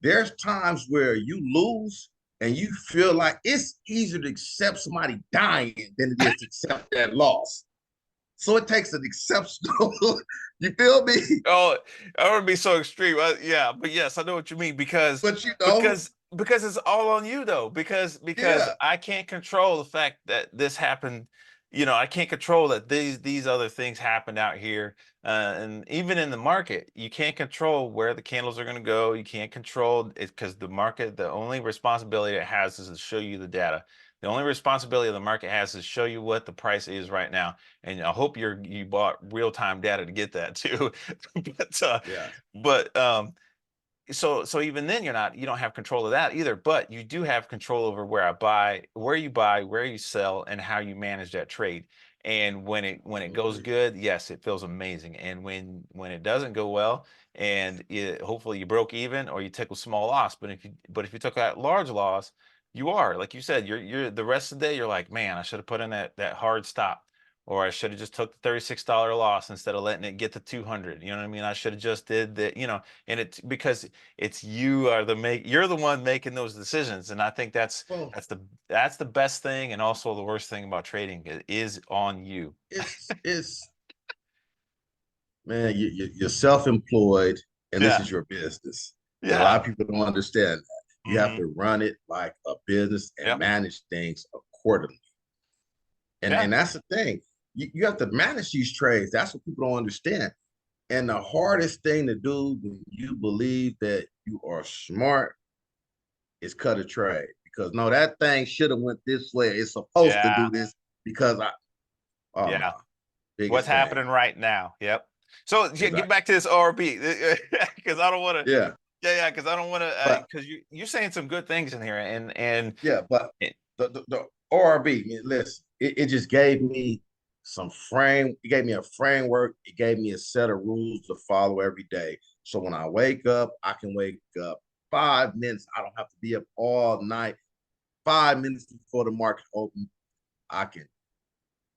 Speaker 2: there's times where you lose and you feel like it's easier to accept somebody dying than it is to accept that loss. So it takes an exceptional, you feel me?
Speaker 1: Oh, I would be so extreme. Yeah, but yes, I know what you mean because
Speaker 2: But
Speaker 1: because because it's all on you though. Because
Speaker 2: yeah,
Speaker 1: I can't control the fact that this happened, I can't control that these other things happened out here. And even in the market, you can't control where the candles are going to go. You can't control it because the market, the only responsibility it has is to show you the data. The only responsibility the market has is show you what the price is right now. And I hope you bought real-time data to get that too. But
Speaker 2: Yeah.
Speaker 1: but so even then you don't have control of that either, but you do have control over where you buy, where you sell, and how you manage that trade. And when it goes
Speaker 2: Agree.
Speaker 1: good, yes, it feels amazing. And when it doesn't go well, and hopefully you broke even or you took a small loss, but if you took that large loss, you are, like you said, you're the rest of the day you're like, man, I should have put in that hard stop. Or I should have just took the $36 loss instead of letting it get to 200. You know what I mean? I should have just did that, and it's because you're the one making those decisions. And I think that's
Speaker 2: Well,
Speaker 1: that's the that's the best thing and also the worst thing about trading. It is on you.
Speaker 2: it's man, you're self-employed, and this
Speaker 1: Yeah.
Speaker 2: is your business. And a lot
Speaker 1: Yeah.
Speaker 2: of people don't understand that. You have
Speaker 1: Hmm.
Speaker 2: to run it like a business and
Speaker 1: Yep.
Speaker 2: manage things accordingly.
Speaker 1: Yeah.
Speaker 2: And that's the thing. You have to manage these trades. That's what people don't understand. And the hardest thing to do when you believe that you are smart is cut a trade. Because no, that thing should have went this way. It's supposed to
Speaker 1: Yeah.
Speaker 2: do this because oh no,
Speaker 1: Yeah. What's
Speaker 2: biggest thing.
Speaker 1: happening right now? Yep. So yeah, get
Speaker 2: Exactly.
Speaker 1: back to this ORB because I don't want to.
Speaker 2: Yeah.
Speaker 1: Yeah, because I don't want to.
Speaker 2: But
Speaker 1: Because you're saying some good things in here, and
Speaker 2: yeah, but the ORB, listen, it just gave me it gave me a framework, it gave me a set of rules to follow every day. So when I wake up, I can wake up 5 minutes. I don't have to be up all night. 5 minutes before the market open, I can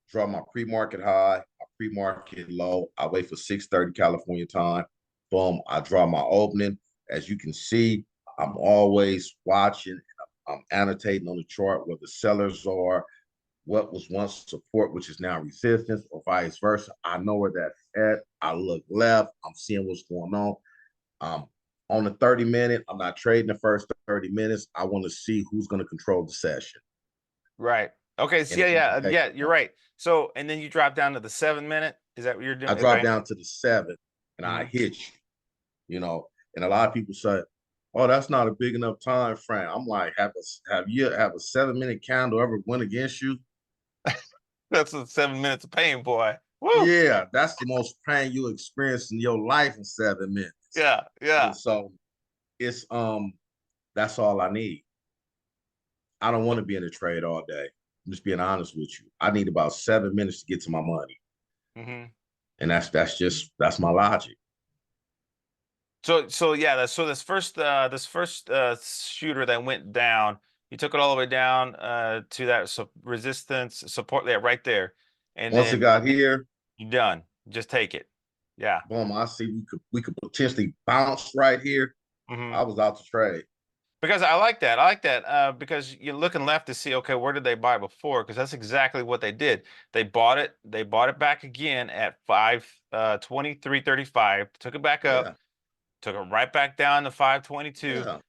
Speaker 2: draw my pre-market high, my pre-market low. I wait for 6:30 California time. Boom, I draw my opening. As you can see, I'm always watching. I'm annotating on the chart where the sellers are, what was once support, which is now resistance, or vice versa. I know where that's at. I look left. I'm seeing what's going on. Um, on the 30-minute, I'm not trading the first 30 minutes. I want to see who's going to control the session.
Speaker 1: right. Okay. So
Speaker 2: And
Speaker 1: yeah,
Speaker 2: if we
Speaker 1: yeah,
Speaker 2: can take,
Speaker 1: yeah. You're right. So and then you drop down to the 7 minute. Is that what you're
Speaker 2: I
Speaker 1: doing?
Speaker 2: drop
Speaker 1: Right.
Speaker 2: down to the 7 and I
Speaker 1: Hmm.
Speaker 2: hit you. And a lot of people say, "Oh, that's not a big enough time frame." I'm like, have a 7 minute candle ever went against you?
Speaker 1: That's the 7 minutes of pain, boy. Woo.
Speaker 2: Yeah, that's the most pain you experience in your life in 7 minutes.
Speaker 1: Yeah. Yeah.
Speaker 2: And so it's that's all I need. I don't want to be in a trade all day. I'm just being honest with you. I need about 7 minutes to get to my money.
Speaker 1: Hmm.
Speaker 2: And that's my logic.
Speaker 1: So yeah, so this first shooter that went down, you took it all the way down to that resistance support there right there, and
Speaker 2: Once it
Speaker 1: then
Speaker 2: got here,
Speaker 1: you're done. Just take it. Yeah.
Speaker 2: boom, I see we could potentially bounce right here.
Speaker 1: Hmm.
Speaker 2: I was out to trade.
Speaker 1: Because I like that. I like that because you're looking left to see, okay, where did they buy before? Because that's exactly what they did. They bought it. They bought it back again at 523.35. Took it back up.
Speaker 2: Yeah,
Speaker 1: Took it right back down to 522,
Speaker 2: yeah.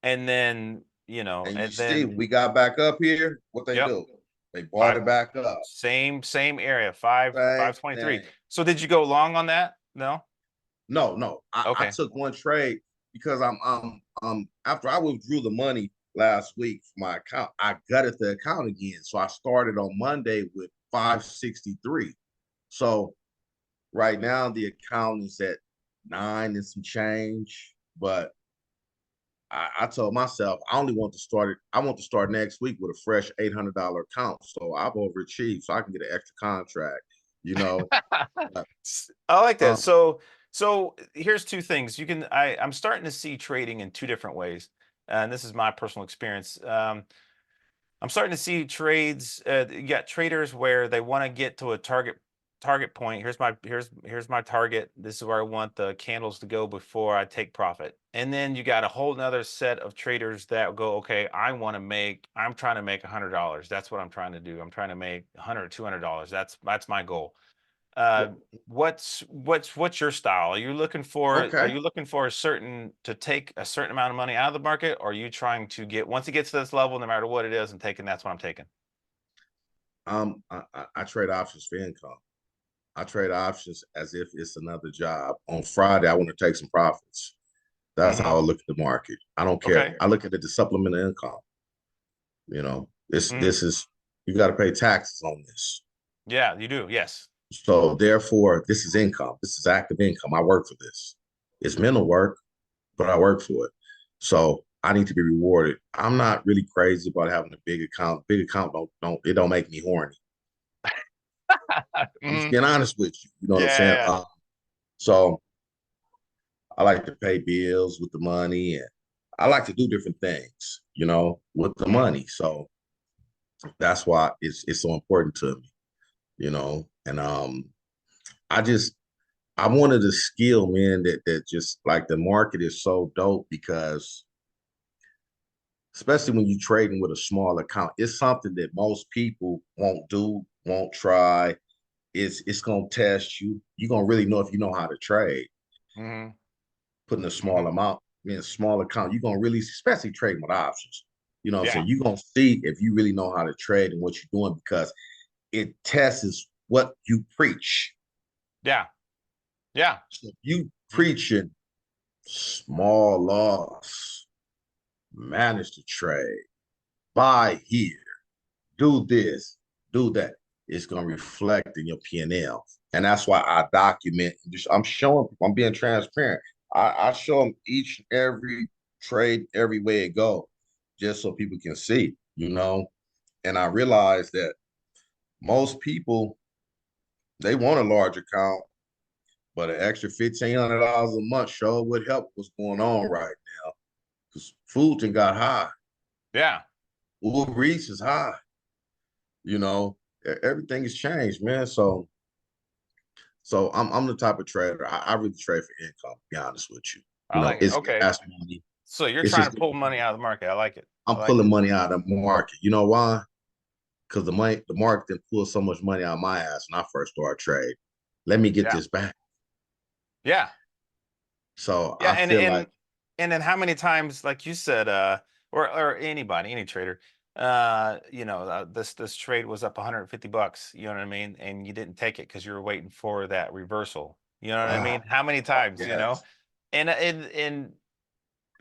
Speaker 1: and then
Speaker 2: And you
Speaker 1: and
Speaker 2: see,
Speaker 1: then
Speaker 2: we got back up here. What they
Speaker 1: yep,
Speaker 2: do? They bought
Speaker 1: five
Speaker 2: it back up.
Speaker 1: same area,
Speaker 2: Same
Speaker 1: 523.
Speaker 2: thing.
Speaker 1: So did you go long on that? No.
Speaker 2: No, no. I
Speaker 1: Okay.
Speaker 2: took one trade because after I withdrew the money last week from my account, I gutted the account again. So I started on Monday with 563. So right now the account is at 9 and some change. But I told myself I only want to start it. I want to start next week with a fresh $800 account. So I've overachieved so I can get an extra contract, you know. But,
Speaker 1: I like that.
Speaker 2: um,
Speaker 1: So here's two things. I'm starting to see trading in two different ways. And this is my personal experience. I'm starting to see trades. You got traders where they want to get to a target point. Here's my target. This is where I want the candles to go before I take profit. And then you got a whole nother set of traders that go, okay, I'm trying to make $100. That's what I'm trying to do. I'm trying to make 100, $200. That's my goal. Uh,
Speaker 2: well,
Speaker 1: what's your style? Are
Speaker 2: okay.
Speaker 1: you looking for a certain to take a certain amount of money out of the market, or are you trying to get once it gets to this level, no matter what it is, and taking that's what I'm taking?
Speaker 2: I trade options for income. I trade options as if it's another job. On Friday, I want to take some profits. That's
Speaker 1: Hmm.
Speaker 2: how I look at the market. I don't care.
Speaker 1: Okay.
Speaker 2: I look at it to supplement income.
Speaker 1: Hmm.
Speaker 2: This is you got to pay taxes on this.
Speaker 1: Yeah, you do. Yes.
Speaker 2: So therefore, this is income. This is active income. I work for this. It's mental work, but I work for it. So I need to be rewarded. I'm not really crazy about having a big account. Big account don't make me horny. I'm just
Speaker 1: Hmm.
Speaker 2: being honest with you. You know what I'm saying?
Speaker 1: Yeah.
Speaker 2: So I like to pay bills with the money, and I like to do different things, with the
Speaker 1: Hmm.
Speaker 2: money. So that's why it's so important to me, And I just I wanted a skill, man, that just like the market is so dope because especially when you're trading with a small account, it's something that most people won't do, won't try. It's gonna test you. You're gonna really know if you know how to trade.
Speaker 1: Hmm.
Speaker 2: Putting a
Speaker 1: Hmm.
Speaker 2: small amount, a small account, you're gonna really, especially trading with options. You know what I'm
Speaker 1: Yeah.
Speaker 2: saying? You're gonna see if you really know how to trade and what you're doing because it tests what you preach.
Speaker 1: Yeah. Yeah.
Speaker 2: So if you
Speaker 1: Mhm.
Speaker 2: preaching small loss, manage to trade, buy here, do this, do that. It's gonna reflect in your P&L. And that's why I document. I'm showing people, I'm being transparent. I show them each and every trade, every way it go, just so people can see. And I realize that most people they want a large account, but an extra $1,500 a month sure would help what's going on right now. Because food thing got high.
Speaker 1: Yeah.
Speaker 2: Uber Eats is high. You know, everything has changed, man. So I'm the type of trader. I really trade for income, to be honest with you.
Speaker 1: I like it.
Speaker 2: It's
Speaker 1: Okay.
Speaker 2: gas money.
Speaker 1: So you're
Speaker 2: It's
Speaker 1: trying
Speaker 2: just
Speaker 1: to pull money out of the market. I like it. I
Speaker 2: I'm
Speaker 1: like
Speaker 2: pulling
Speaker 1: it.
Speaker 2: money out of the market. You know why? Because the market didn't pull so much money out of my ass when I first started trade. Let me get
Speaker 1: Yeah.
Speaker 2: this back.
Speaker 1: Yeah.
Speaker 2: So
Speaker 1: Yeah.
Speaker 2: I feel like
Speaker 1: And then how many times, like you said, or anybody, any trader, this trade was up 150 bucks, you know what I mean? And you didn't take it because you were waiting for that reversal. You know what I
Speaker 2: ah,
Speaker 1: mean? How many times,
Speaker 2: yes,
Speaker 1: And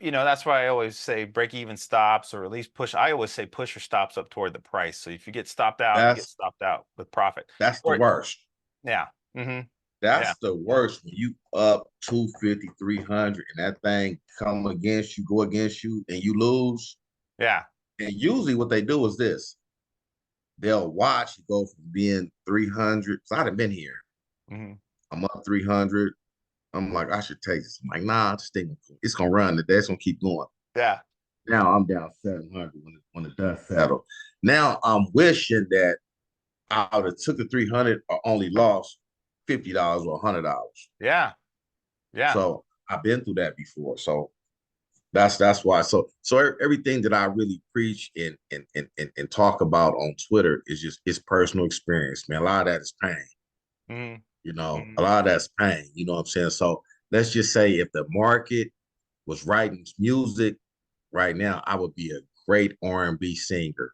Speaker 1: that's why I always say break even stops, or at least push. I always say push your stops up toward the price. So if you get stopped out, you get
Speaker 2: that's
Speaker 1: stopped out with profit.
Speaker 2: that's the
Speaker 1: Or
Speaker 2: worst.
Speaker 1: yeah. Hmm. Yeah.
Speaker 2: That's the worst when you up 250, 300, and that thing come against you, go against you, and you lose.
Speaker 1: Yeah.
Speaker 2: And usually what they do is this. They'll watch you go from being 300. So I'd have been here.
Speaker 1: Hmm.
Speaker 2: I'm up 300. I'm like, I should take this. I'm like, nah, this thing, it's gonna run today. It's gonna keep going.
Speaker 1: Yeah.
Speaker 2: Now I'm down 700 when the dust settled. Now I'm wishing that I would have took the 300 or only lost $50 or $100.
Speaker 1: Yeah. Yeah.
Speaker 2: So I've been through that before. So that's why. So everything that I really preach and talk about on Twitter is just it's personal experience, man. A lot of that is pain.
Speaker 1: Hmm.
Speaker 2: A
Speaker 1: Hmm.
Speaker 2: lot of that's pain. You know what I'm saying? So let's just say if the market was writing music right now, I would be a great R&B singer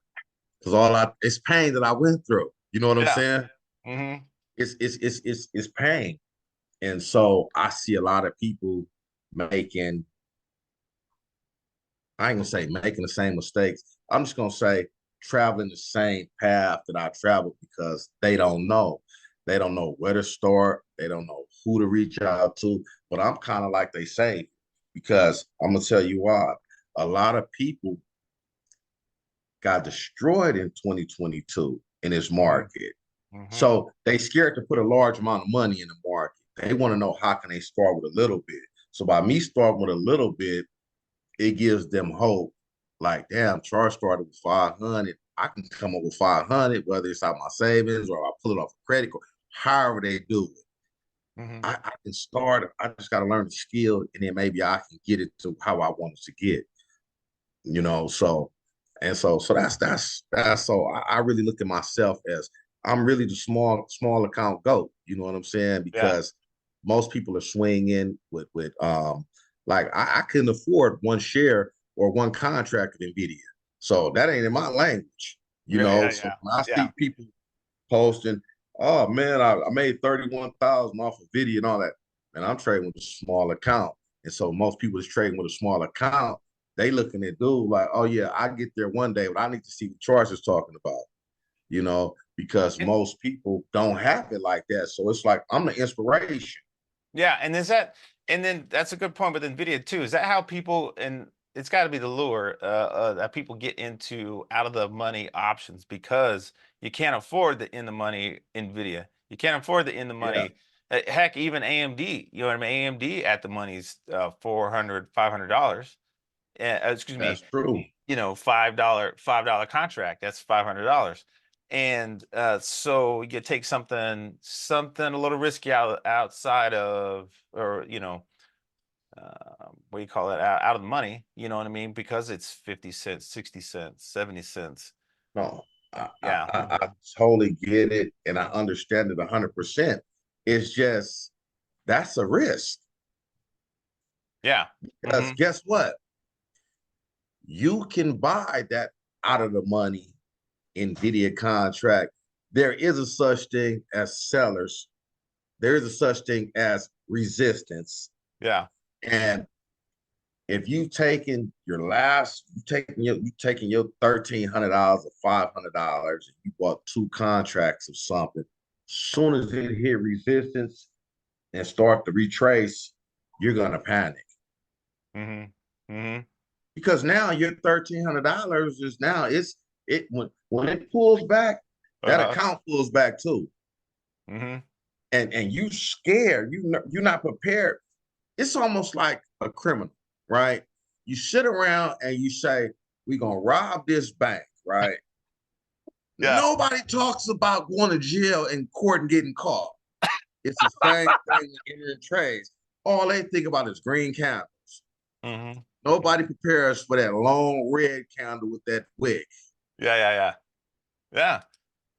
Speaker 2: because it's pain that I went through. You know what I'm
Speaker 1: Yeah.
Speaker 2: saying?
Speaker 1: Hmm.
Speaker 2: It's pain, and so I see a lot of people making. I ain't gonna say making the same mistakes. I'm just gonna say traveling the same path that I traveled because they don't know. They don't know where to start. They don't know who to reach out to. But I'm kind of like they say, because I'm gonna tell you why. A lot of people got destroyed in 2022 in this
Speaker 1: Hmm.
Speaker 2: market.
Speaker 1: Hmm.
Speaker 2: So they scared to put a large amount of money in the market. They want to know how can they start with a little bit. So by me starting with a little bit, it gives them hope. Like, damn, Chartz started with 500. I can come up with 500, whether it's out my savings or I pull it off a credit card, however they do it.
Speaker 1: Hmm.
Speaker 2: I can start. I just got to learn the skill, and then maybe I can get it to how I want it to get. So that's so I really look at myself as I'm really the small account goat. You know what I'm saying?
Speaker 1: Yeah.
Speaker 2: Because most people are swinging with like I couldn't afford one share or one contract of Nvidia, so that ain't in my language.
Speaker 1: Yeah. Yeah.
Speaker 2: So
Speaker 1: Yeah.
Speaker 2: when I
Speaker 1: Yeah.
Speaker 2: see people posting, oh man, I made 31,000 off of video and all that. And I'm trading with a small account. And so most people is trading with a small account. They looking at dude like, oh yeah, I get there one day, but I need to see what Chartz is talking about, because
Speaker 1: And
Speaker 2: most people don't have it like that. So it's like I'm the inspiration.
Speaker 1: yeah, and then that's a good point with Nvidia too. Is that how people, and it's got to be the lure that people get into out of the money options because you can't afford the in the money Nvidia. You can't afford the in the
Speaker 2: Yeah,
Speaker 1: money. Heck, even AMD, you know what I mean? AMD at the money's $400, $500. Excuse me,
Speaker 2: that's true.
Speaker 1: $5 contract. That's $500. And so you take something a little risky outside of, or what do you call it, out of the money, you know what I mean, because it's 50 cents, 60 cents, 70 cents.
Speaker 2: No,
Speaker 1: Yeah.
Speaker 2: I totally get it and I understand it 100%. It's just that's a risk.
Speaker 1: Yeah.
Speaker 2: Because guess what? You can buy that out of the money NVIDIA contract. There is a such thing as sellers. There is a such thing as resistance.
Speaker 1: Yeah.
Speaker 2: And if you taking your $1,300 or $500, you bought two contracts of something. Soon as it hit resistance and start to retrace, you're gonna panic
Speaker 1: hmm hmm
Speaker 2: because now your $1,300 is now it when it pulls back, that
Speaker 1: uh-huh.
Speaker 2: account pulls back too,
Speaker 1: hmm
Speaker 2: and you scared, you're not prepared. It's almost like a criminal, right? You sit around and you say, we're gonna rob this bank, right?
Speaker 1: Yeah.
Speaker 2: Nobody talks about going to jail and court and getting caught. It's the same thing with entering trades. All they think about is green candles.
Speaker 1: hmm
Speaker 2: Nobody prepares for that long red candle with that wick.
Speaker 1: yeah, yeah, yeah, yeah.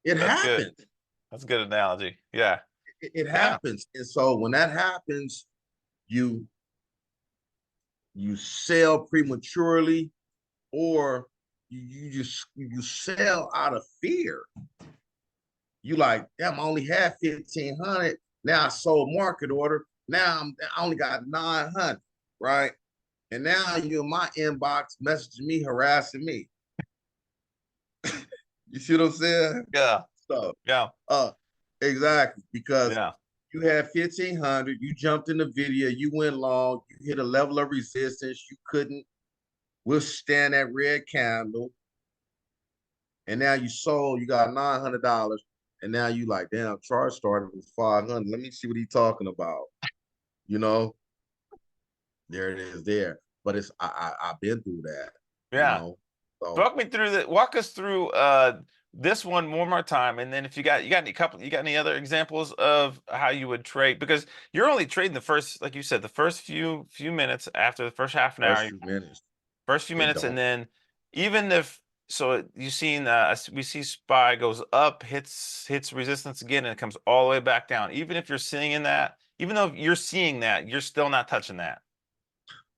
Speaker 2: It
Speaker 1: That's good.
Speaker 2: happens.
Speaker 1: That's a good analogy. Yeah.
Speaker 2: It
Speaker 1: Yeah.
Speaker 2: happens. And so when that happens, you you sell prematurely, or you sell out of fear. You like, damn, I only had 1,500. Now I sold market order. I only got 900, right? And now you in my inbox messaging me, harassing me. You see what I'm saying?
Speaker 1: Yeah.
Speaker 2: So,
Speaker 1: Yeah.
Speaker 2: uh, exactly, because
Speaker 1: Yeah.
Speaker 2: you had 1,500, you jumped in the video, you went long, you hit a level of resistance, you couldn't withstand that red candle, and now you sold, you got $900, and now you like, damn, Chartz started with 500. Let me see what he's talking about. You know, there it is there. But I've been through that, you
Speaker 1: Yeah.
Speaker 2: know. So
Speaker 1: Walk us through this one more time, and then if you got any other examples of how you would trade, because you're only trading the first, like you said, the first few minutes after the first half an hour,
Speaker 2: first few minutes,
Speaker 1: first few
Speaker 2: it
Speaker 1: minutes, and
Speaker 2: don't.
Speaker 1: then even if so, you seen we see SPY goes up, hits resistance again, and it comes all the way back down. Even if you're seeing that, even though you're seeing that, you're still not touching that.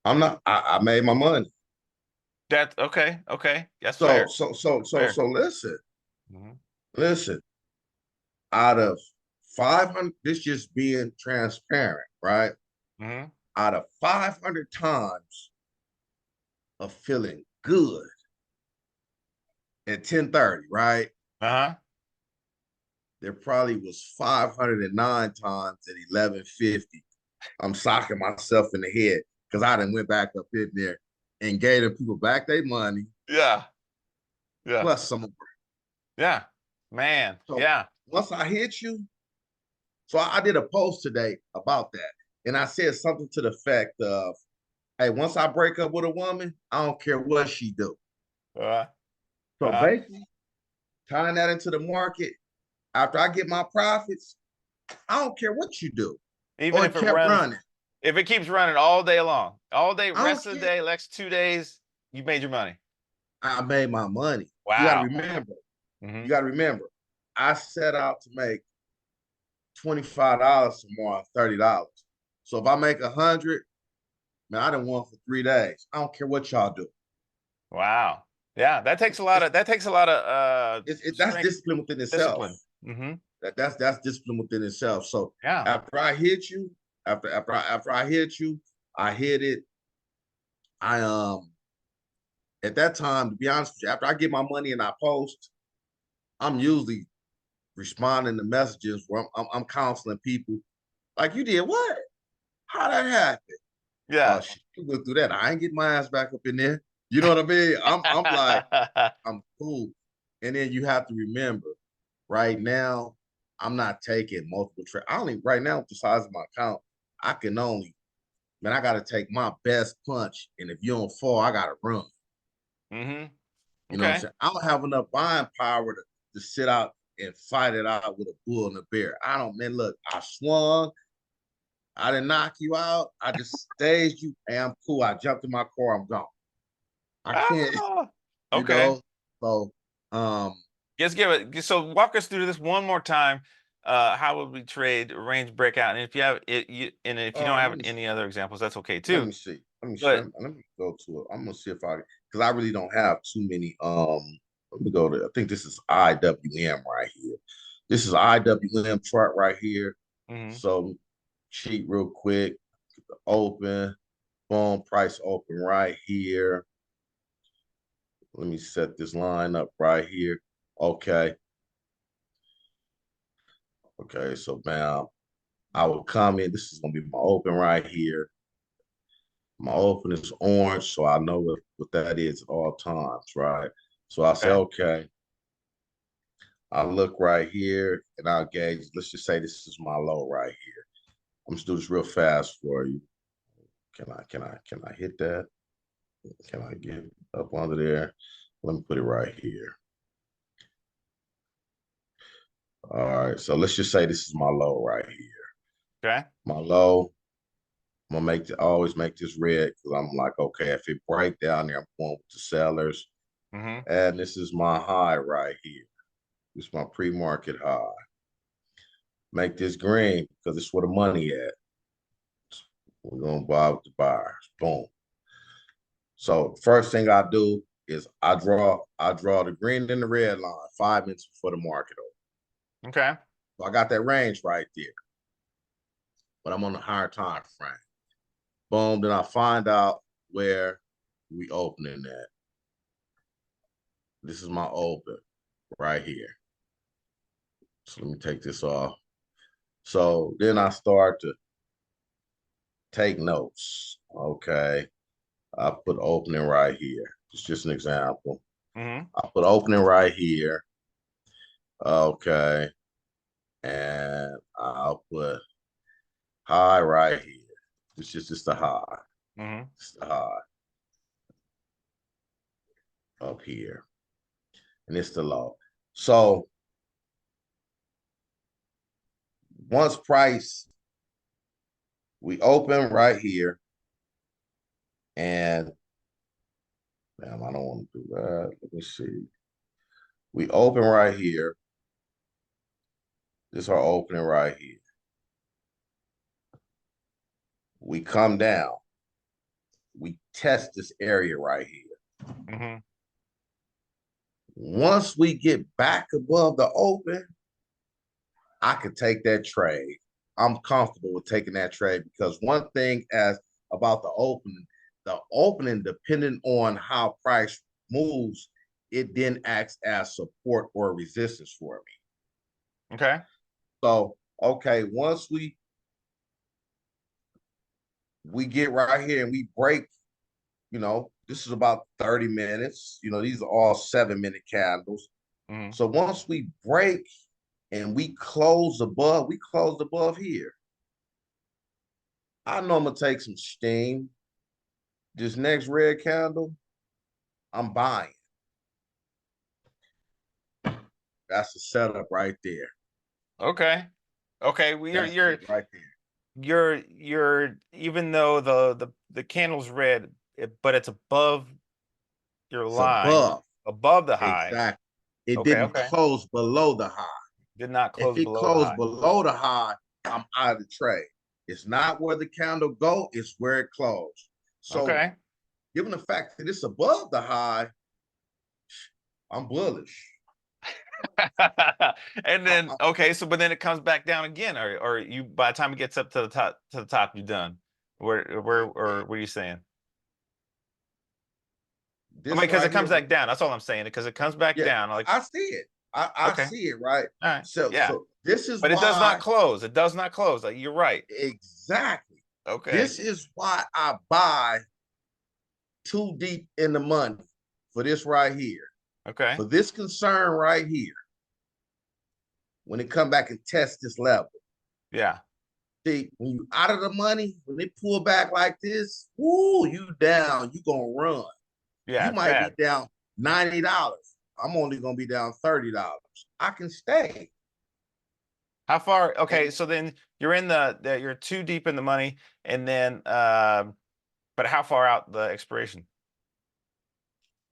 Speaker 2: I'm not. I made my money.
Speaker 1: That's okay. Okay, that's
Speaker 2: So
Speaker 1: fair.
Speaker 2: so so
Speaker 1: That's
Speaker 2: so
Speaker 1: fair.
Speaker 2: so listen,
Speaker 1: hmm
Speaker 2: listen. Out of 500, this just being transparent, right?
Speaker 1: hmm
Speaker 2: Out of 500 times of feeling good at 10:30, right?
Speaker 1: Uh-huh.
Speaker 2: There probably was 509 times at 11:50. I'm socking myself in the head because I done went back up in there and gave the people back their money
Speaker 1: Yeah. Yeah.
Speaker 2: plus some.
Speaker 1: Yeah. Man.
Speaker 2: So
Speaker 1: Yeah.
Speaker 2: once I hit you, so I did a post today about that. And I said something to the effect of, hey, once I break up with a woman, I don't care what she do.
Speaker 1: Uh,
Speaker 2: So
Speaker 1: uh,
Speaker 2: basically, tying that into the market, after I get my profits, I don't care what you do.
Speaker 1: even
Speaker 2: Or it kept running.
Speaker 1: if it keeps running all day long, all day,
Speaker 2: I don't
Speaker 1: rest of the
Speaker 2: care.
Speaker 1: day, next 2 days, you made your money.
Speaker 2: I made my money. You got to
Speaker 1: Wow.
Speaker 2: remember,
Speaker 1: hmm
Speaker 2: you got to remember, I set out to make $25 tomorrow, $30. So if I make 100, man, I done won for 3 days. I don't care what y'all do.
Speaker 1: Wow. Yeah. That takes a lot of
Speaker 2: That's
Speaker 1: strength,
Speaker 2: discipline within itself.
Speaker 1: discipline. Mm-hmm.
Speaker 2: That's discipline within itself. So
Speaker 1: Yeah.
Speaker 2: after I hit you, after I hit you, I hit it. I at that time, to be honest with you, after I get my money and I post, I'm usually responding to messages where I'm counseling people. Like, you did what? How that happen? Oh
Speaker 1: Yeah.
Speaker 2: shit, you went through that. I ain't getting my ass back up in there. You know what I mean? I'm like, I'm cool. And then you have to remember, right now, I'm not taking multiple trades. I only right now with the size of my account, I can only, man, I gotta take my best punch. And if you don't fall, I gotta run.
Speaker 1: Mm-hmm.
Speaker 2: You know what I'm
Speaker 1: Okay.
Speaker 2: saying? I don't have enough buying power to sit out and fight it out with a bull and a bear. I don't, man. Look, I swung, I didn't knock you out. I just staged you. Hey, I'm cool. I jumped in my car, I'm gone. I can't,
Speaker 1: Ah,
Speaker 2: you
Speaker 1: okay.
Speaker 2: know. So um
Speaker 1: Just give it. So walk us through this one more time. How would we trade range breakout? And if you have it, and if you don't have
Speaker 2: let me
Speaker 1: any
Speaker 2: see.
Speaker 1: other examples, that's okay
Speaker 2: Let
Speaker 1: too.
Speaker 2: me see. Let me see.
Speaker 1: But
Speaker 2: Let me go to it. I'm gonna see if I, because I really don't have too many. Let me go to, I think this is IWM right here. This is IWM chart right here.
Speaker 1: mhm.
Speaker 2: So cheat real quick. Open, boom, price open right here. Let me set this line up right here. Okay. Okay. So now I will come in. This is gonna be my open right here. My open is orange, so I know what that is at all times, right? So I say,
Speaker 1: Okay.
Speaker 2: okay, I look right here and I'll gauge. Let's just say this is my low right here. I'm just do this real fast for you. Can I hit that? Can I get up under there? Let me put it right here. All right, so let's just say this is my low right here.
Speaker 1: Okay.
Speaker 2: My low, I'm gonna always make this red because I'm like, okay, if it break down there, I'm going with the sellers.
Speaker 1: Mm-hmm.
Speaker 2: And this is my high right here. This is my pre-market high. Make this green because it's where the money at. We're gonna buy with the buyers. Boom. So first thing I do is I draw the green and the red line 5 minutes before the market open.
Speaker 1: Okay.
Speaker 2: So I got that range right there, but I'm on a higher time frame. Boom. Then I find out where we opening at. This is my open right here. So let me take this off. So then I start to take notes. Okay. I put opening right here. It's just an example.
Speaker 1: Mm-hmm.
Speaker 2: I put opening right here. Okay. And I'll put high right here. It's just the high.
Speaker 1: Mm-hmm.
Speaker 2: It's the high up here. And it's the low. So once price, we open right here. And damn, I don't want to do that. Let me see. We open right here. This is our opening right here. We come down. We test this area right here.
Speaker 1: Mm-hmm.
Speaker 2: Once we get back above the open, I could take that trade. I'm comfortable with taking that trade because one thing as about the opening, depending on how price moves, it then acts as support or resistance for me.
Speaker 1: Okay.
Speaker 2: So, okay, once we get right here and we break, this is about 30 minutes. These are all 7-minute candles.
Speaker 1: Mm-hmm.
Speaker 2: So once we break and we close above here, I know I'm gonna take some steam. This next red candle, I'm buying. That's the setup right there.
Speaker 1: Okay. Okay. Well,
Speaker 2: That's it right there.
Speaker 1: you're even though the candle's red, but it's above your
Speaker 2: It's
Speaker 1: line,
Speaker 2: above.
Speaker 1: above the high.
Speaker 2: Exactly. It
Speaker 1: Okay.
Speaker 2: didn't
Speaker 1: Okay.
Speaker 2: close below the high.
Speaker 1: Did not
Speaker 2: If
Speaker 1: close
Speaker 2: it
Speaker 1: below the
Speaker 2: closed
Speaker 1: high.
Speaker 2: below the high, I'm out of the trade. It's not where the candle go, it's where it closed. So
Speaker 1: Okay.
Speaker 2: given the fact that it's above the high, I'm bullish.
Speaker 1: And
Speaker 2: I,
Speaker 1: then okay, so but then it comes back down again, or you by the time it gets up to the top, you're done. Where or what are you saying? I mean,
Speaker 2: this
Speaker 1: because it
Speaker 2: right
Speaker 1: comes
Speaker 2: here,
Speaker 1: back down. That's all I'm saying. Because it comes back
Speaker 2: yeah,
Speaker 1: down. Like
Speaker 2: I see it. I
Speaker 1: okay,
Speaker 2: see it, right?
Speaker 1: all right,
Speaker 2: So
Speaker 1: yeah,
Speaker 2: this is
Speaker 1: but it does not
Speaker 2: why
Speaker 1: close. It does not close. Like you're right.
Speaker 2: exactly.
Speaker 1: Okay,
Speaker 2: This is why I buy too deep in the money for this right here.
Speaker 1: okay,
Speaker 2: For this concern right here, when it come back and test this level.
Speaker 1: yeah,
Speaker 2: See, when you out of the money, when they pull back like this, woo, you down, you gonna run.
Speaker 1: yeah,
Speaker 2: You
Speaker 1: it's
Speaker 2: might be
Speaker 1: bad.
Speaker 2: down $90. I'm only gonna be down $30. I can stay.
Speaker 1: How far? Okay,
Speaker 2: And
Speaker 1: so then you're in you're too deep in the money, and then but how far out the expiration?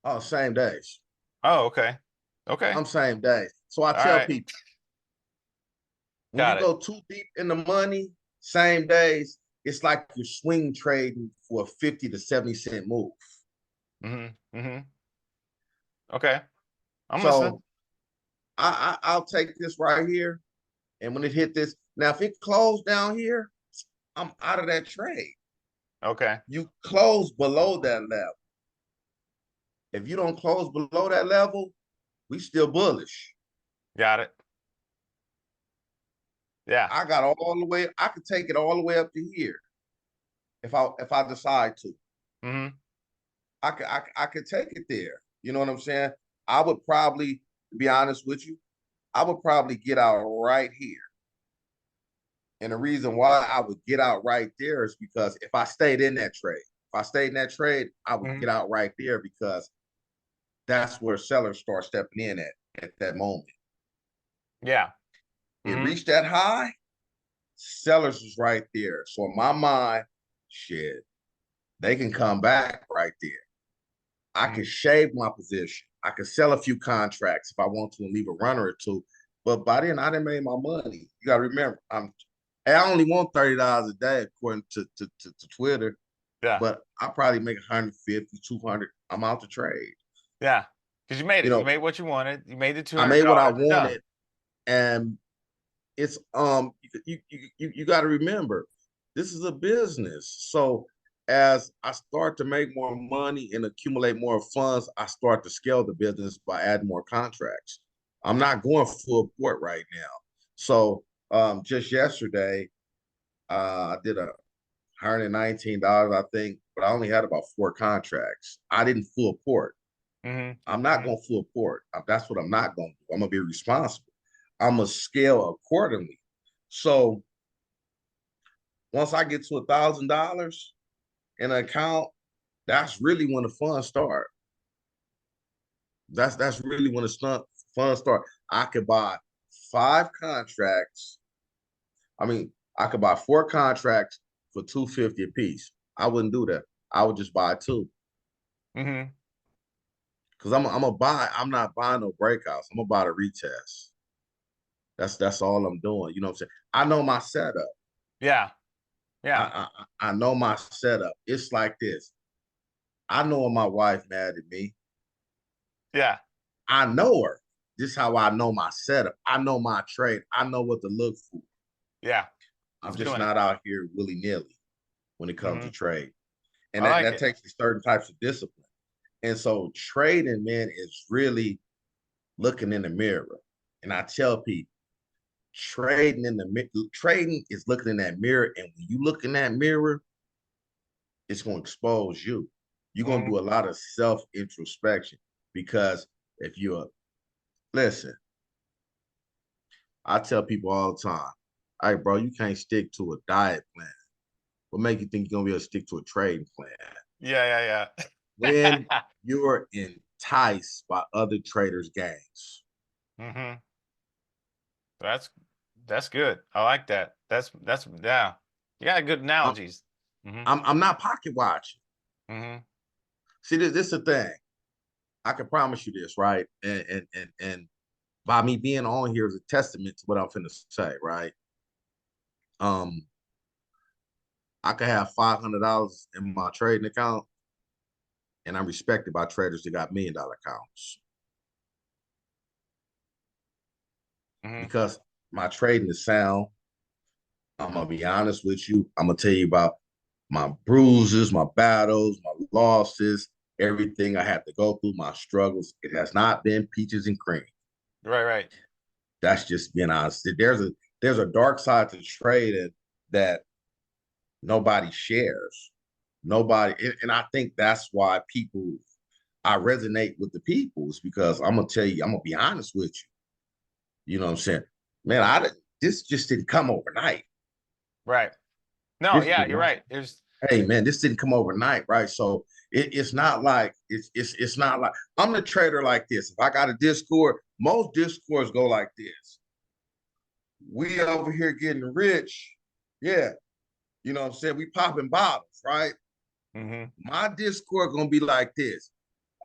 Speaker 2: oh, same days.
Speaker 1: Oh, okay, okay,
Speaker 2: I'm same days. So I
Speaker 1: all
Speaker 2: tell
Speaker 1: right,
Speaker 2: people when you
Speaker 1: got it.
Speaker 2: go too deep in the money, same days, it's like you're swing trading for a 50 to 70 cent move.
Speaker 1: Mm-hmm. Mm-hmm. Okay, I'm listening.
Speaker 2: So I'll take this right here. And when it hit this, now if it closed down here, I'm out of that trade.
Speaker 1: Okay,
Speaker 2: You close below that level. If you don't close below that level, we still bullish.
Speaker 1: got it. Yeah.
Speaker 2: I got all the way, I could take it all the way up to here if I decide to.
Speaker 1: Mm-hmm.
Speaker 2: I could take it there. You know what I'm saying? I would probably, to be honest with you, I would probably get out right here. And the reason why I would get out right there is because if I stayed in that trade, if I stayed in that trade, I would
Speaker 1: Mm-hmm.
Speaker 2: get out right there because that's where sellers start stepping in at that moment.
Speaker 1: Yeah.
Speaker 2: It
Speaker 1: Mm-hmm.
Speaker 2: reached that high, sellers was right there. So in my mind, shit, they can come back right there. I
Speaker 1: Mm-hmm.
Speaker 2: could shave my position. I could sell a few contracts if I want to and leave a runner or two. But by then, I didn't make my money. You got to remember, I only want $30 a day according to Twitter,
Speaker 1: Yeah.
Speaker 2: but I probably make 150, 200. I'm out to trade.
Speaker 1: Yeah. Because you made
Speaker 2: You
Speaker 1: it. You
Speaker 2: know,
Speaker 1: made what you wanted. You made the
Speaker 2: I
Speaker 1: $200.
Speaker 2: made what I
Speaker 1: You're done.
Speaker 2: wanted, and it's you got to remember, this is a business. So as I start to make more money and accumulate more funds, I start to scale the business by adding more contracts. I'm not going full port right now. So just yesterday, I did $119, I think, but I only had about 4 contracts. I didn't full port.
Speaker 1: Mm-hmm.
Speaker 2: I'm not
Speaker 1: Mm-hmm.
Speaker 2: going full port. That's what I'm not going to do. I'm going to be responsible. I'm going to scale accordingly. So once I get to $1,000 in an account, that's really when the fun start. That's really when the fun start. I could buy 5 contracts. I mean, I could buy 4 contracts for 250 a piece. I wouldn't do that. I would just buy 2
Speaker 1: Mm-hmm.
Speaker 2: because I'm gonna buy. I'm not buying no breakouts. I'm gonna buy the retest. That's all I'm doing. You know what I'm saying? I know my setup.
Speaker 1: Yeah. Yeah.
Speaker 2: I know my setup. It's like this. I know when my wife mad at me.
Speaker 1: Yeah.
Speaker 2: I know her. This is how I know my setup. I know my trade. I know what to look for.
Speaker 1: Yeah.
Speaker 2: I'm
Speaker 1: He's
Speaker 2: just
Speaker 1: doing it.
Speaker 2: not out here willy nilly when it comes
Speaker 1: Mm-hmm.
Speaker 2: to trade, and
Speaker 1: I
Speaker 2: that
Speaker 1: like
Speaker 2: that
Speaker 1: it.
Speaker 2: takes certain types of discipline. And so trading, man, is really looking in the mirror. And I tell people, trading is looking in that mirror, and when you look in that mirror, it's going to expose you. You're going to
Speaker 1: Mm-hmm.
Speaker 2: do a lot of self introspection because if you're listen, I tell people all the time, all right, bro, you can't stick to a diet plan. What make you think you're gonna be able to stick to a trading plan?
Speaker 1: Yeah.
Speaker 2: When
Speaker 1: Yeah.
Speaker 2: you're enticed by other traders' gains.
Speaker 1: Mm-hmm. That's that's good. I like that. That's yeah. You got good
Speaker 2: I'm
Speaker 1: analogies. Mm-hmm.
Speaker 2: I'm not pocket watching.
Speaker 1: Mm-hmm.
Speaker 2: See, this is the thing. I can promise you this, right? And by me being on here is a testament to what I'm finna say, right? Um, I could have $500 in my trading account, and I'm respected by traders that got $1 million accounts.
Speaker 1: Hmm.
Speaker 2: because my trading is sound. I'm gonna be honest with you. I'm gonna tell you about my bruises, my battles, my losses, everything I had to go through, my struggles. It has not been peaches and cream.
Speaker 1: Right, right.
Speaker 2: That's just being honest. There's a dark side to trading that nobody shares. Nobody, and I think that's why people I resonate with the people is because I'm gonna tell you, I'm gonna be honest with you. You know what I'm saying? Man, this just didn't come overnight.
Speaker 1: Right. No,
Speaker 2: This
Speaker 1: yeah,
Speaker 2: did
Speaker 1: you're
Speaker 2: not.
Speaker 1: right. There's
Speaker 2: Hey man, this didn't come overnight, right? So it's not like it's not like I'm the trader like this. If I got a Discord, most Discords go like this. We over here getting rich. Yeah. You know what I'm saying? We popping bottles, right?
Speaker 1: hmm
Speaker 2: My Discord gonna be like this.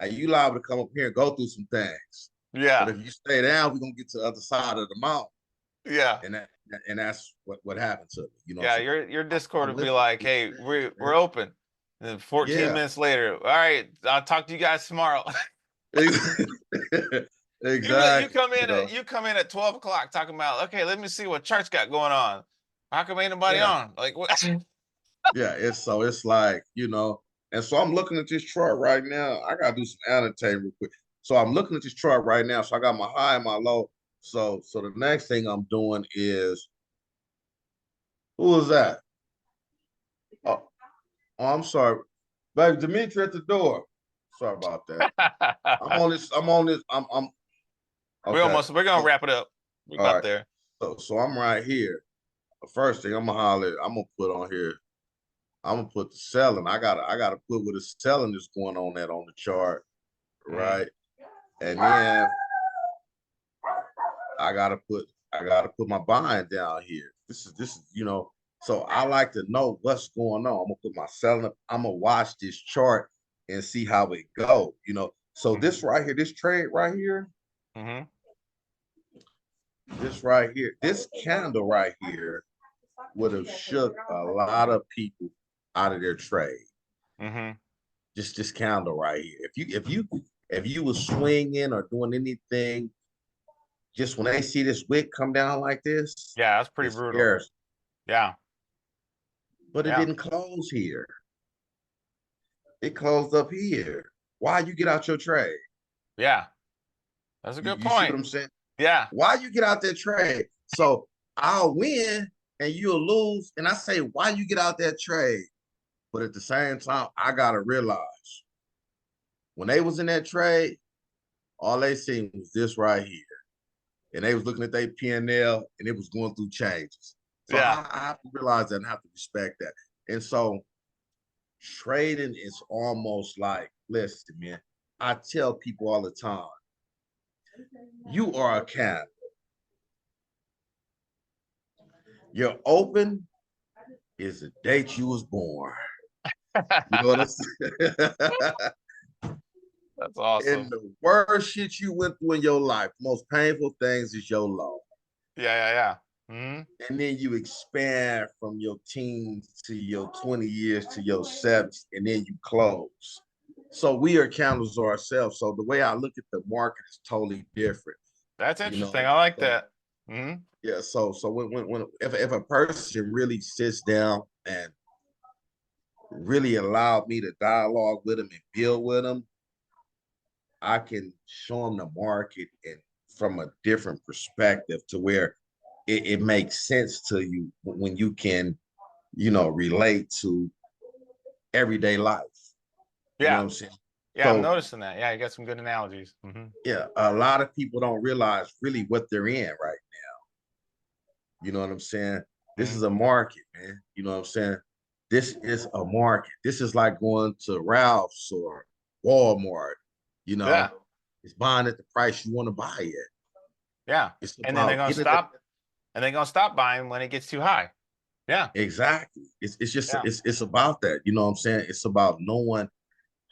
Speaker 2: Hey, you liable to come up here and go through some things. But
Speaker 1: yeah,
Speaker 2: if you stay down, we're gonna get to the other side of the mountain.
Speaker 1: yeah,
Speaker 2: And that's what happened to me. You know what
Speaker 1: yeah.
Speaker 2: I'm saying?
Speaker 1: Your Discord
Speaker 2: I'm
Speaker 1: would be
Speaker 2: listening
Speaker 1: like,
Speaker 2: to these
Speaker 1: "Hey,
Speaker 2: things,
Speaker 1: we're
Speaker 2: man.
Speaker 1: open." And then 14
Speaker 2: Yeah.
Speaker 1: minutes later, all right, I'll talk to you guys tomorrow. You
Speaker 2: Exactly.
Speaker 1: come
Speaker 2: You
Speaker 1: in at
Speaker 2: know,
Speaker 1: 12 o'clock talking about, okay, let me see what Chartz got going on. How come ain't nobody
Speaker 2: yeah.
Speaker 1: on? Like what?
Speaker 2: Yeah. It's like, and so I'm looking at this chart right now. I gotta do some annotating real quick. So I'm looking at this chart right now. So I got my high and my low. So the next thing I'm doing is who is that? Oh, oh, I'm sorry. Baby Dimitri at the door. Sorry about that. I'm on this. I'm okay.
Speaker 1: We're gonna
Speaker 2: So,
Speaker 1: wrap it up. We're
Speaker 2: all
Speaker 1: about
Speaker 2: right.
Speaker 1: there.
Speaker 2: So I'm right here. The first thing I'm gonna holler, I'm gonna put on here. I'm gonna put the selling. I gotta put what the selling is going on that on the chart,
Speaker 1: Hmm.
Speaker 2: right? And then I gotta put my buying down here. This is. So I like to know what's going on. I'm gonna put my selling up. I'm gonna watch this chart and see how it go. So
Speaker 1: Hmm.
Speaker 2: this right here, this trade right here,
Speaker 1: Hmm.
Speaker 2: this right here, this candle right here would have shook a lot of people out of their trade.
Speaker 1: Hmm.
Speaker 2: Just this candle right here. If you was swinging or doing anything, just when they see this wick come down like this,
Speaker 1: Yeah, that's pretty
Speaker 2: it
Speaker 1: brutal.
Speaker 2: scares.
Speaker 1: Yeah,
Speaker 2: But it
Speaker 1: yeah,
Speaker 2: didn't close here. It closed up here. Why you get out your trade?
Speaker 1: yeah. That's a
Speaker 2: You,
Speaker 1: good
Speaker 2: you see what
Speaker 1: point.
Speaker 2: I'm saying?
Speaker 1: Yeah,
Speaker 2: Why you get out that trade? So I'll win and you'll lose. And I say, why you get out that trade? But at the same time, I gotta realize when they was in that trade, all they seen was this right here. And they was looking at their P&L and it was going through changes. So
Speaker 1: yeah.
Speaker 2: I have to realize that and have to respect that. And so trading is almost like, listen, man, I tell people all the time, you are a candle. Your open is the date you was born. You know what I'm saying?
Speaker 1: That's
Speaker 2: And
Speaker 1: awesome.
Speaker 2: the worst shit you went through in your life, most painful things is your low.
Speaker 1: Yeah, yeah, yeah. Hmm.
Speaker 2: And then you expand from your teens to your 20 years to your 70s, and then you close. So we are candles ourselves. So the way I look at the market is totally different,
Speaker 1: That's
Speaker 2: you
Speaker 1: interesting.
Speaker 2: know.
Speaker 1: I like
Speaker 2: So
Speaker 1: that. Hmm.
Speaker 2: yeah, so when if a person really sits down and really allowed me to dialogue with them and build with them, I can show them the market and from a different perspective to where it makes sense to you when you can, relate to everyday life. You know what
Speaker 1: Yeah,
Speaker 2: I'm saying?
Speaker 1: yeah. I'm
Speaker 2: So
Speaker 1: noticing that. Yeah, you got some good analogies. Hmm.
Speaker 2: yeah, a lot of people don't realize really what they're in right. You know what I'm saying? This
Speaker 1: Hmm.
Speaker 2: is a market, man. You know what I'm saying? This is a market. This is like going to Ralph's or Walmart. You
Speaker 1: Yeah,
Speaker 2: know, it's buying at the price you want to buy it.
Speaker 1: yeah.
Speaker 2: It's
Speaker 1: And then they're
Speaker 2: about
Speaker 1: gonna
Speaker 2: getting it.
Speaker 1: stop, and they're gonna stop buying when it gets too high. Yeah,
Speaker 2: Exactly. It's just
Speaker 1: yeah.
Speaker 2: it's about that. You know what I'm saying? It's about knowing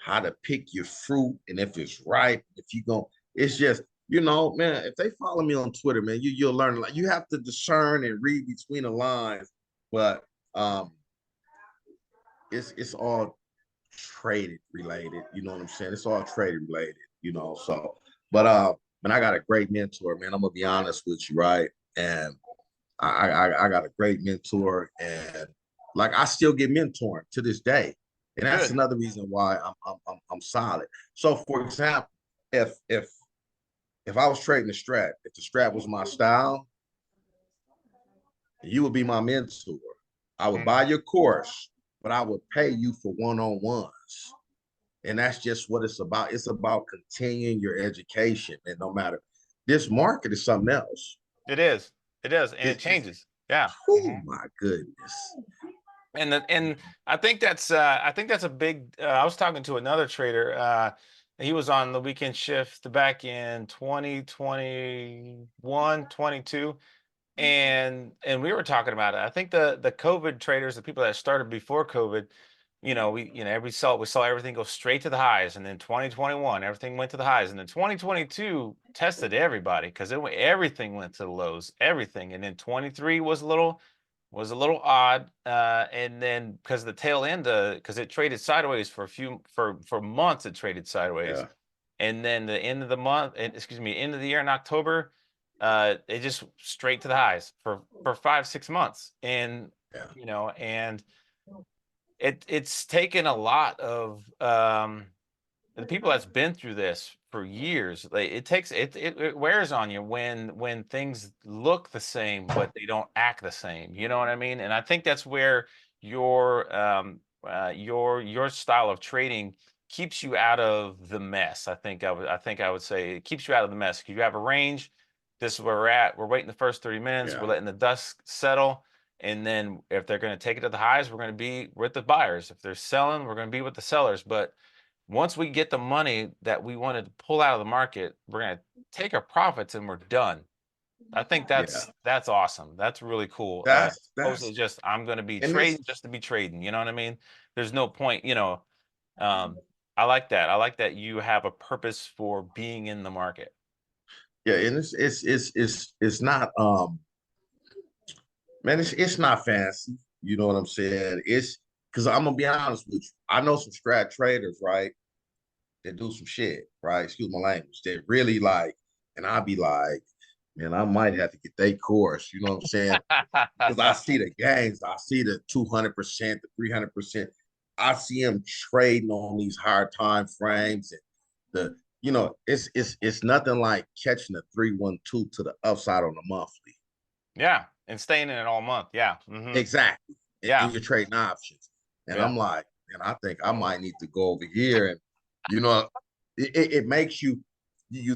Speaker 2: how to pick your fruit and if it's ripe, if you go, it's just, man, if they follow me on Twitter, man, you'll learn like you have to discern and read between the lines, but it's all traded related, you know what I'm saying? It's all traded related, so but man, I got a great mentor, man. I'm gonna be honest with you, right? And I got a great mentor, and like I still get mentoring to this day, and that's
Speaker 1: Good.
Speaker 2: another reason why I'm solid. So, for example, if I was trading the Strat, if the Strat was my style, you would be my mentor. I would buy
Speaker 1: Mhm.
Speaker 2: your course, but I would pay you for one-on-ones. And that's just what it's about. It's about continuing your education. And no matter, this market is something else.
Speaker 1: It is. It is, and it
Speaker 2: It's
Speaker 1: changes. Yeah.
Speaker 2: oh
Speaker 1: Mhm.
Speaker 2: my goodness.
Speaker 1: And I think that's a big. I was talking to another trader. He was on the weekend shift back in 2021, 22, and we were talking about it. I think the COVID traders, the people that started before COVID, we saw everything go straight to the highs, and then 2021 everything went to the highs, and then 2022 tested everybody because everything went to the lows, everything, and then 23 was a little odd, and then because the tail end, because it traded sideways for a few for months, it traded sideways,
Speaker 2: Yeah,
Speaker 1: and then the end of the month, excuse me, end of the year in October, it just straight to the highs for 5 6 months, and
Speaker 2: yeah,
Speaker 1: and it's taken a lot of the people that's been through this for years. Like it wears on you when things look the same but they don't act the same, you know what I mean? And I think that's where your style of trading keeps you out of the mess. I think I would say it keeps you out of the mess because you have a range. This is where we're at. We're waiting the first 30 minutes. We're
Speaker 2: yeah,
Speaker 1: letting the dust settle. And then if they're going to take it to the highs, we're going to be with the buyers. If they're selling, we're going to be with the sellers. But once we get the money that we wanted to pull out of the market, we're going to take our profits and we're done. I think
Speaker 2: yeah.
Speaker 1: that's awesome. That's really cool. Opposed to
Speaker 2: That's
Speaker 1: just I'm going to be
Speaker 2: and this
Speaker 1: trading just to be trading. You know what I mean? There's no point. Um, I like that. I like that you have a purpose for being in the market.
Speaker 2: yeah, and it's not man, it's not fancy. You know what I'm saying? It's because I'm gonna be honest with you. I know some strat traders, right? That do some shit, right? Excuse my language. That really like, and I'll be like, man, I might have to get their course. You know what I'm saying? Because I see the gains, I see the 200%, the 300%. I see them trading on these higher time frames, and it's nothing like catching a 312 to the upside on the monthly.
Speaker 1: Yeah, and staying in it all month. Yeah.
Speaker 2: Exactly, and
Speaker 1: Yeah.
Speaker 2: you're trading options, and
Speaker 1: Yeah.
Speaker 2: I'm like, and I think I might need to go over here, and you know, it makes you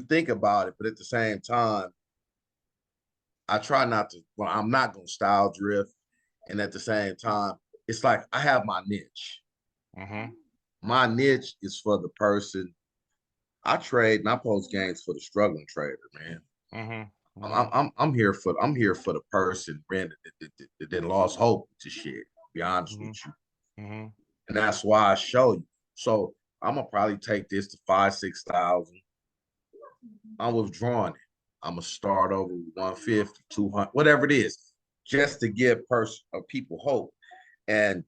Speaker 2: think about it, but at the same time, I try not to. Well, I'm not gonna style drift, and at the same time, it's like I have my niche.
Speaker 1: hmm
Speaker 2: My niche is for the person I trade, and I post games for the struggling trader, man.
Speaker 1: hmm
Speaker 2: I'm
Speaker 1: hmm
Speaker 2: I'm here for the person, man, that lost hope to shit. To be honest with
Speaker 1: hmm
Speaker 2: you,
Speaker 1: hmm
Speaker 2: and that's why I show you. So I'm gonna probably take this to 5 6 thousand. I'm withdrawing it. I'm gonna start over with 150, 200, whatever it is, just to give people hope. And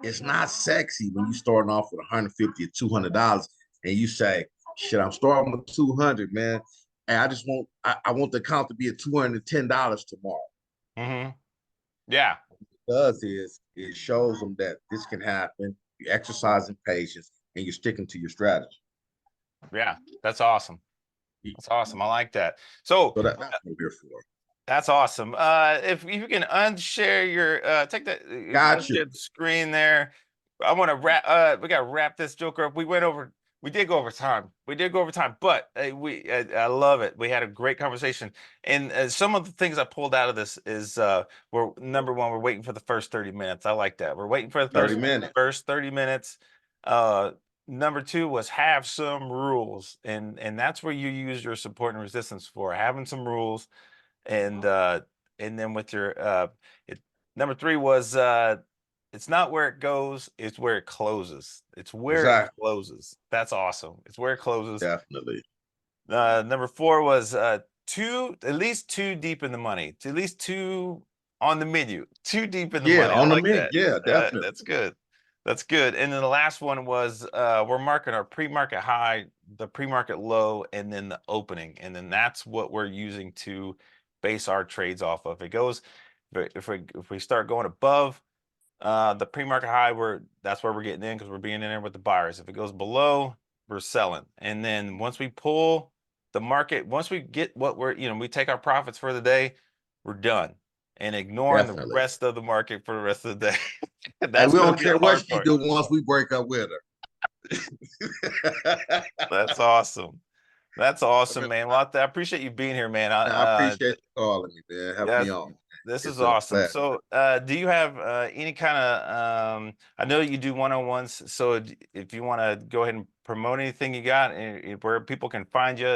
Speaker 2: it's not sexy when you starting off with 150 or $200 and you say, "Shit, I'm starting with 200, man. And I want the account to be at $210 tomorrow."
Speaker 1: hmm Yeah.
Speaker 2: What it does is it shows them that this can happen. You're exercising patience and you're sticking to your strategy.
Speaker 1: Yeah. That's awesome. That's awesome. I like that. So
Speaker 2: So that's what we're for.
Speaker 1: that's awesome. If you can unshare your take that
Speaker 2: Got you.
Speaker 1: unshare the screen there. I want to wrap we got to wrap this joker up. We did go over time. We did go over time, but I love it. We had a great conversation. And some of the things I pulled out of this is we're number one, we're waiting for the first 30 minutes. I like that. We're waiting for the
Speaker 2: 30 minutes.
Speaker 1: first 30 minutes. Uh Number two was have some rules. And that's where you use your support and resistance for having some rules and then with your it, number three was it's not where it goes, it's where it closes. It's where it
Speaker 2: Exactly.
Speaker 1: closes. That's awesome. It's where it closes.
Speaker 2: Definitely.
Speaker 1: Number four was two, at least two deep in the money, at least two on the menu, too deep in the
Speaker 2: Yeah,
Speaker 1: money. I
Speaker 2: on the
Speaker 1: like
Speaker 2: minute.
Speaker 1: that.
Speaker 2: Yeah, definitely.
Speaker 1: That's good. That's good. And then the last one was we're marking our pre-market high the pre-market low and then the opening, and then that's what we're using to base our trades off of. It goes, if we start going above the pre-market high, that's where we're getting in because we're being in there with the buyers. If it goes below, we're selling. And then once we pull the market, once we get what we take our profits for the day, we're done. And ignoring the
Speaker 2: Definitely.
Speaker 1: rest of the market for the rest of the day.
Speaker 2: Hey,
Speaker 1: That's
Speaker 2: we
Speaker 1: going to
Speaker 2: don't
Speaker 1: be the
Speaker 2: care what
Speaker 1: hard
Speaker 2: she
Speaker 1: part.
Speaker 2: do once we break up with her.
Speaker 1: That's awesome. That's awesome, man. Well, I appreciate you being here, man.
Speaker 2: I appreciate you calling me, man. Help
Speaker 1: Yeah,
Speaker 2: me on.
Speaker 1: this is
Speaker 2: It's a
Speaker 1: awesome.
Speaker 2: pleasure.
Speaker 1: So, do you have any kind of I know you do one-on-ones, so if you want to go ahead and promote anything you got, where people can find you,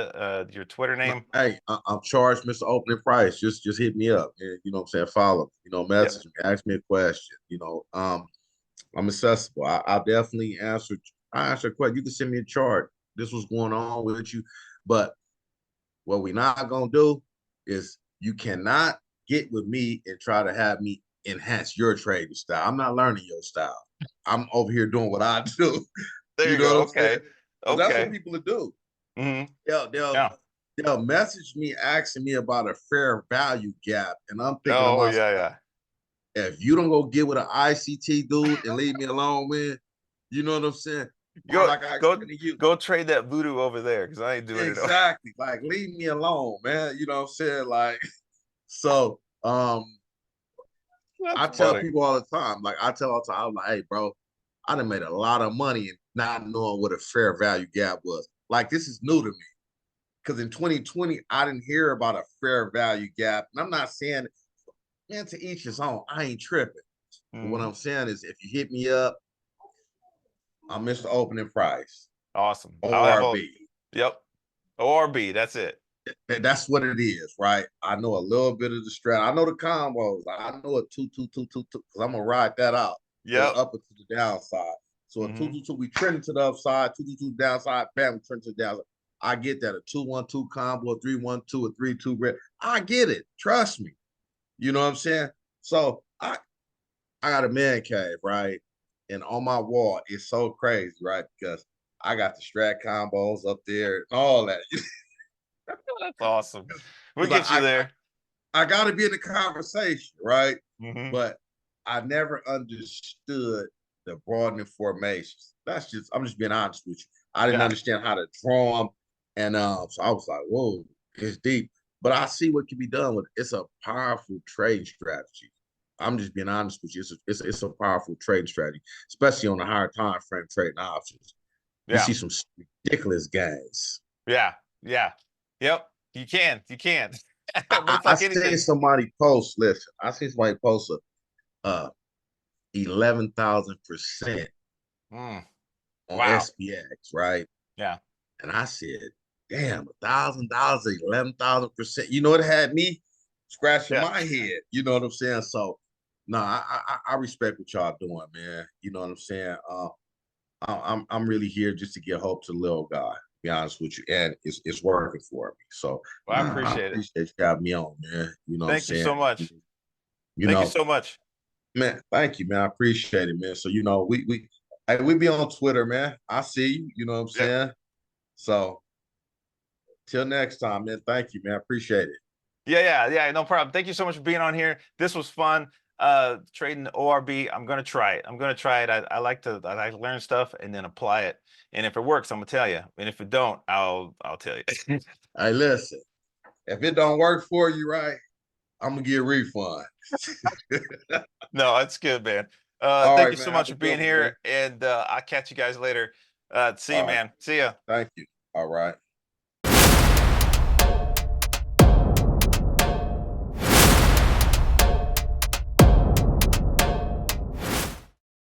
Speaker 1: your Twitter name.
Speaker 2: Hey, I'm charged, Mr. Opening Price. Just hit me up, man. You know what I'm saying? Follow me.
Speaker 1: Yep.
Speaker 2: Message me, ask me a question. I'm accessible. I'll definitely answer. I answer a question. You can send me a chart. This was going on with you, but what we're not gonna do is you cannot get with me and try to have me enhance your trading style. I'm not learning your style. I'm over here doing what I do.
Speaker 1: There
Speaker 2: You
Speaker 1: you
Speaker 2: know
Speaker 1: go.
Speaker 2: what I'm saying?
Speaker 1: Okay.
Speaker 2: Because that's what
Speaker 1: Okay.
Speaker 2: people do.
Speaker 1: Mm-hmm.
Speaker 2: They'll they'll
Speaker 1: Yeah.
Speaker 2: they'll message me asking me about a fair value gap, and I'm thinking to
Speaker 1: Oh,
Speaker 2: myself,
Speaker 1: yeah, yeah.
Speaker 2: if you don't go get with an ICT dude and leave me alone, man, you know what I'm saying? Or
Speaker 1: Go,
Speaker 2: like I
Speaker 1: go,
Speaker 2: explained to you,
Speaker 1: go trade that voodoo over there because I ain't doing it.
Speaker 2: exactly. Like leave me alone, man. You know what I'm saying? Like so. I
Speaker 1: That's
Speaker 2: tell
Speaker 1: funny.
Speaker 2: people all the time, like I tell all the time, I'm like, hey, bro, I done made a lot of money and not knowing what a fair value gap was. Like this is new to me. Because in 2020, I didn't hear about a fair value gap. And I'm not saying, man, to each his own. I ain't tripping. But what
Speaker 1: Mhm.
Speaker 2: I'm saying is if you hit me up, I'm Mr. Opening Price.
Speaker 1: Awesome. I'll have all.
Speaker 2: ORB.
Speaker 1: Yep. ORB. That's it.
Speaker 2: That's what it is, right? I know a little bit of the strat. I know the combos. I know a 2-2-2-2-2 because I'm gonna ride that out to the
Speaker 1: Yep.
Speaker 2: upper to the downside. So a
Speaker 1: Mm-hmm.
Speaker 2: 2-2-2, we trending to the upside, 2-2-2 downside, bam, we trend to the downside. I get that. A 2-1-2 combo, a 3-1-2, a 3-2 red. I get it. Trust me. You know what I'm saying? So I got a man cave, right? And on my wall, it's so crazy, right? Because I got the strat combos up there and all that.
Speaker 1: That's awesome. We'll
Speaker 2: Because
Speaker 1: get you there.
Speaker 2: I got to be in the conversation, right?
Speaker 1: Mm-hmm.
Speaker 2: But I never understood the broadening formations. I'm just being honest with you. I didn't
Speaker 1: Yeah.
Speaker 2: understand how to draw them. And so I was like, whoa, it's deep. But I see what can be done with it. It's a powerful trading strategy. I'm just being honest with you. It's a powerful trading strategy, especially on a higher time frame trading options. You
Speaker 1: Yeah.
Speaker 2: see some ridiculous gains.
Speaker 1: Yeah. Yeah. Yep. You can. You can.
Speaker 2: I,
Speaker 1: But
Speaker 2: I,
Speaker 1: it's
Speaker 2: I
Speaker 1: like
Speaker 2: seen
Speaker 1: anything.
Speaker 2: somebody post, listen, I seen somebody post a 11,000%
Speaker 1: Mm.
Speaker 2: on
Speaker 1: Wow.
Speaker 2: SPX, right?
Speaker 1: Yeah.
Speaker 2: And I said, damn, $1,000, 11,000%. It had me scratching
Speaker 1: Yeah.
Speaker 2: my head. You know what I'm saying? So, no, I respect what y'all doing, man. You know what I'm saying? I'm really here just to get hope to the little guy. Be honest with you, and it's working for me. So,
Speaker 1: Well, I
Speaker 2: I
Speaker 1: appreciate it.
Speaker 2: appreciate you having me on, man. You know what I'm
Speaker 1: Thank you
Speaker 2: saying?
Speaker 1: so much.
Speaker 2: You
Speaker 1: Thank you
Speaker 2: know,
Speaker 1: so much.
Speaker 2: Man, thank you, man. I appreciate it, man. So we be on Twitter, man. I see you. You know what I'm
Speaker 1: Yep.
Speaker 2: saying? So till next time, man. Thank you, man. I appreciate it.
Speaker 1: Yeah, yeah, yeah, no problem. Thank you so much for being on here. This was fun. Trading ORB. I'm gonna try it. I'm gonna try it. I like to learn stuff and then apply it. And if it works, I'm gonna tell you. And if it don't, I'll tell you.
Speaker 2: Hey, listen. If it don't work for you, right, I'm gonna get a refund.
Speaker 1: No, it's good, man.
Speaker 2: All
Speaker 1: Thank
Speaker 2: right,
Speaker 1: you so
Speaker 2: man.
Speaker 1: much
Speaker 2: Have a
Speaker 1: for
Speaker 2: good
Speaker 1: being
Speaker 2: one, man.
Speaker 1: here, and I'll catch you guys later. See you,
Speaker 2: All right.
Speaker 1: man. See ya.
Speaker 2: Thank you. All right.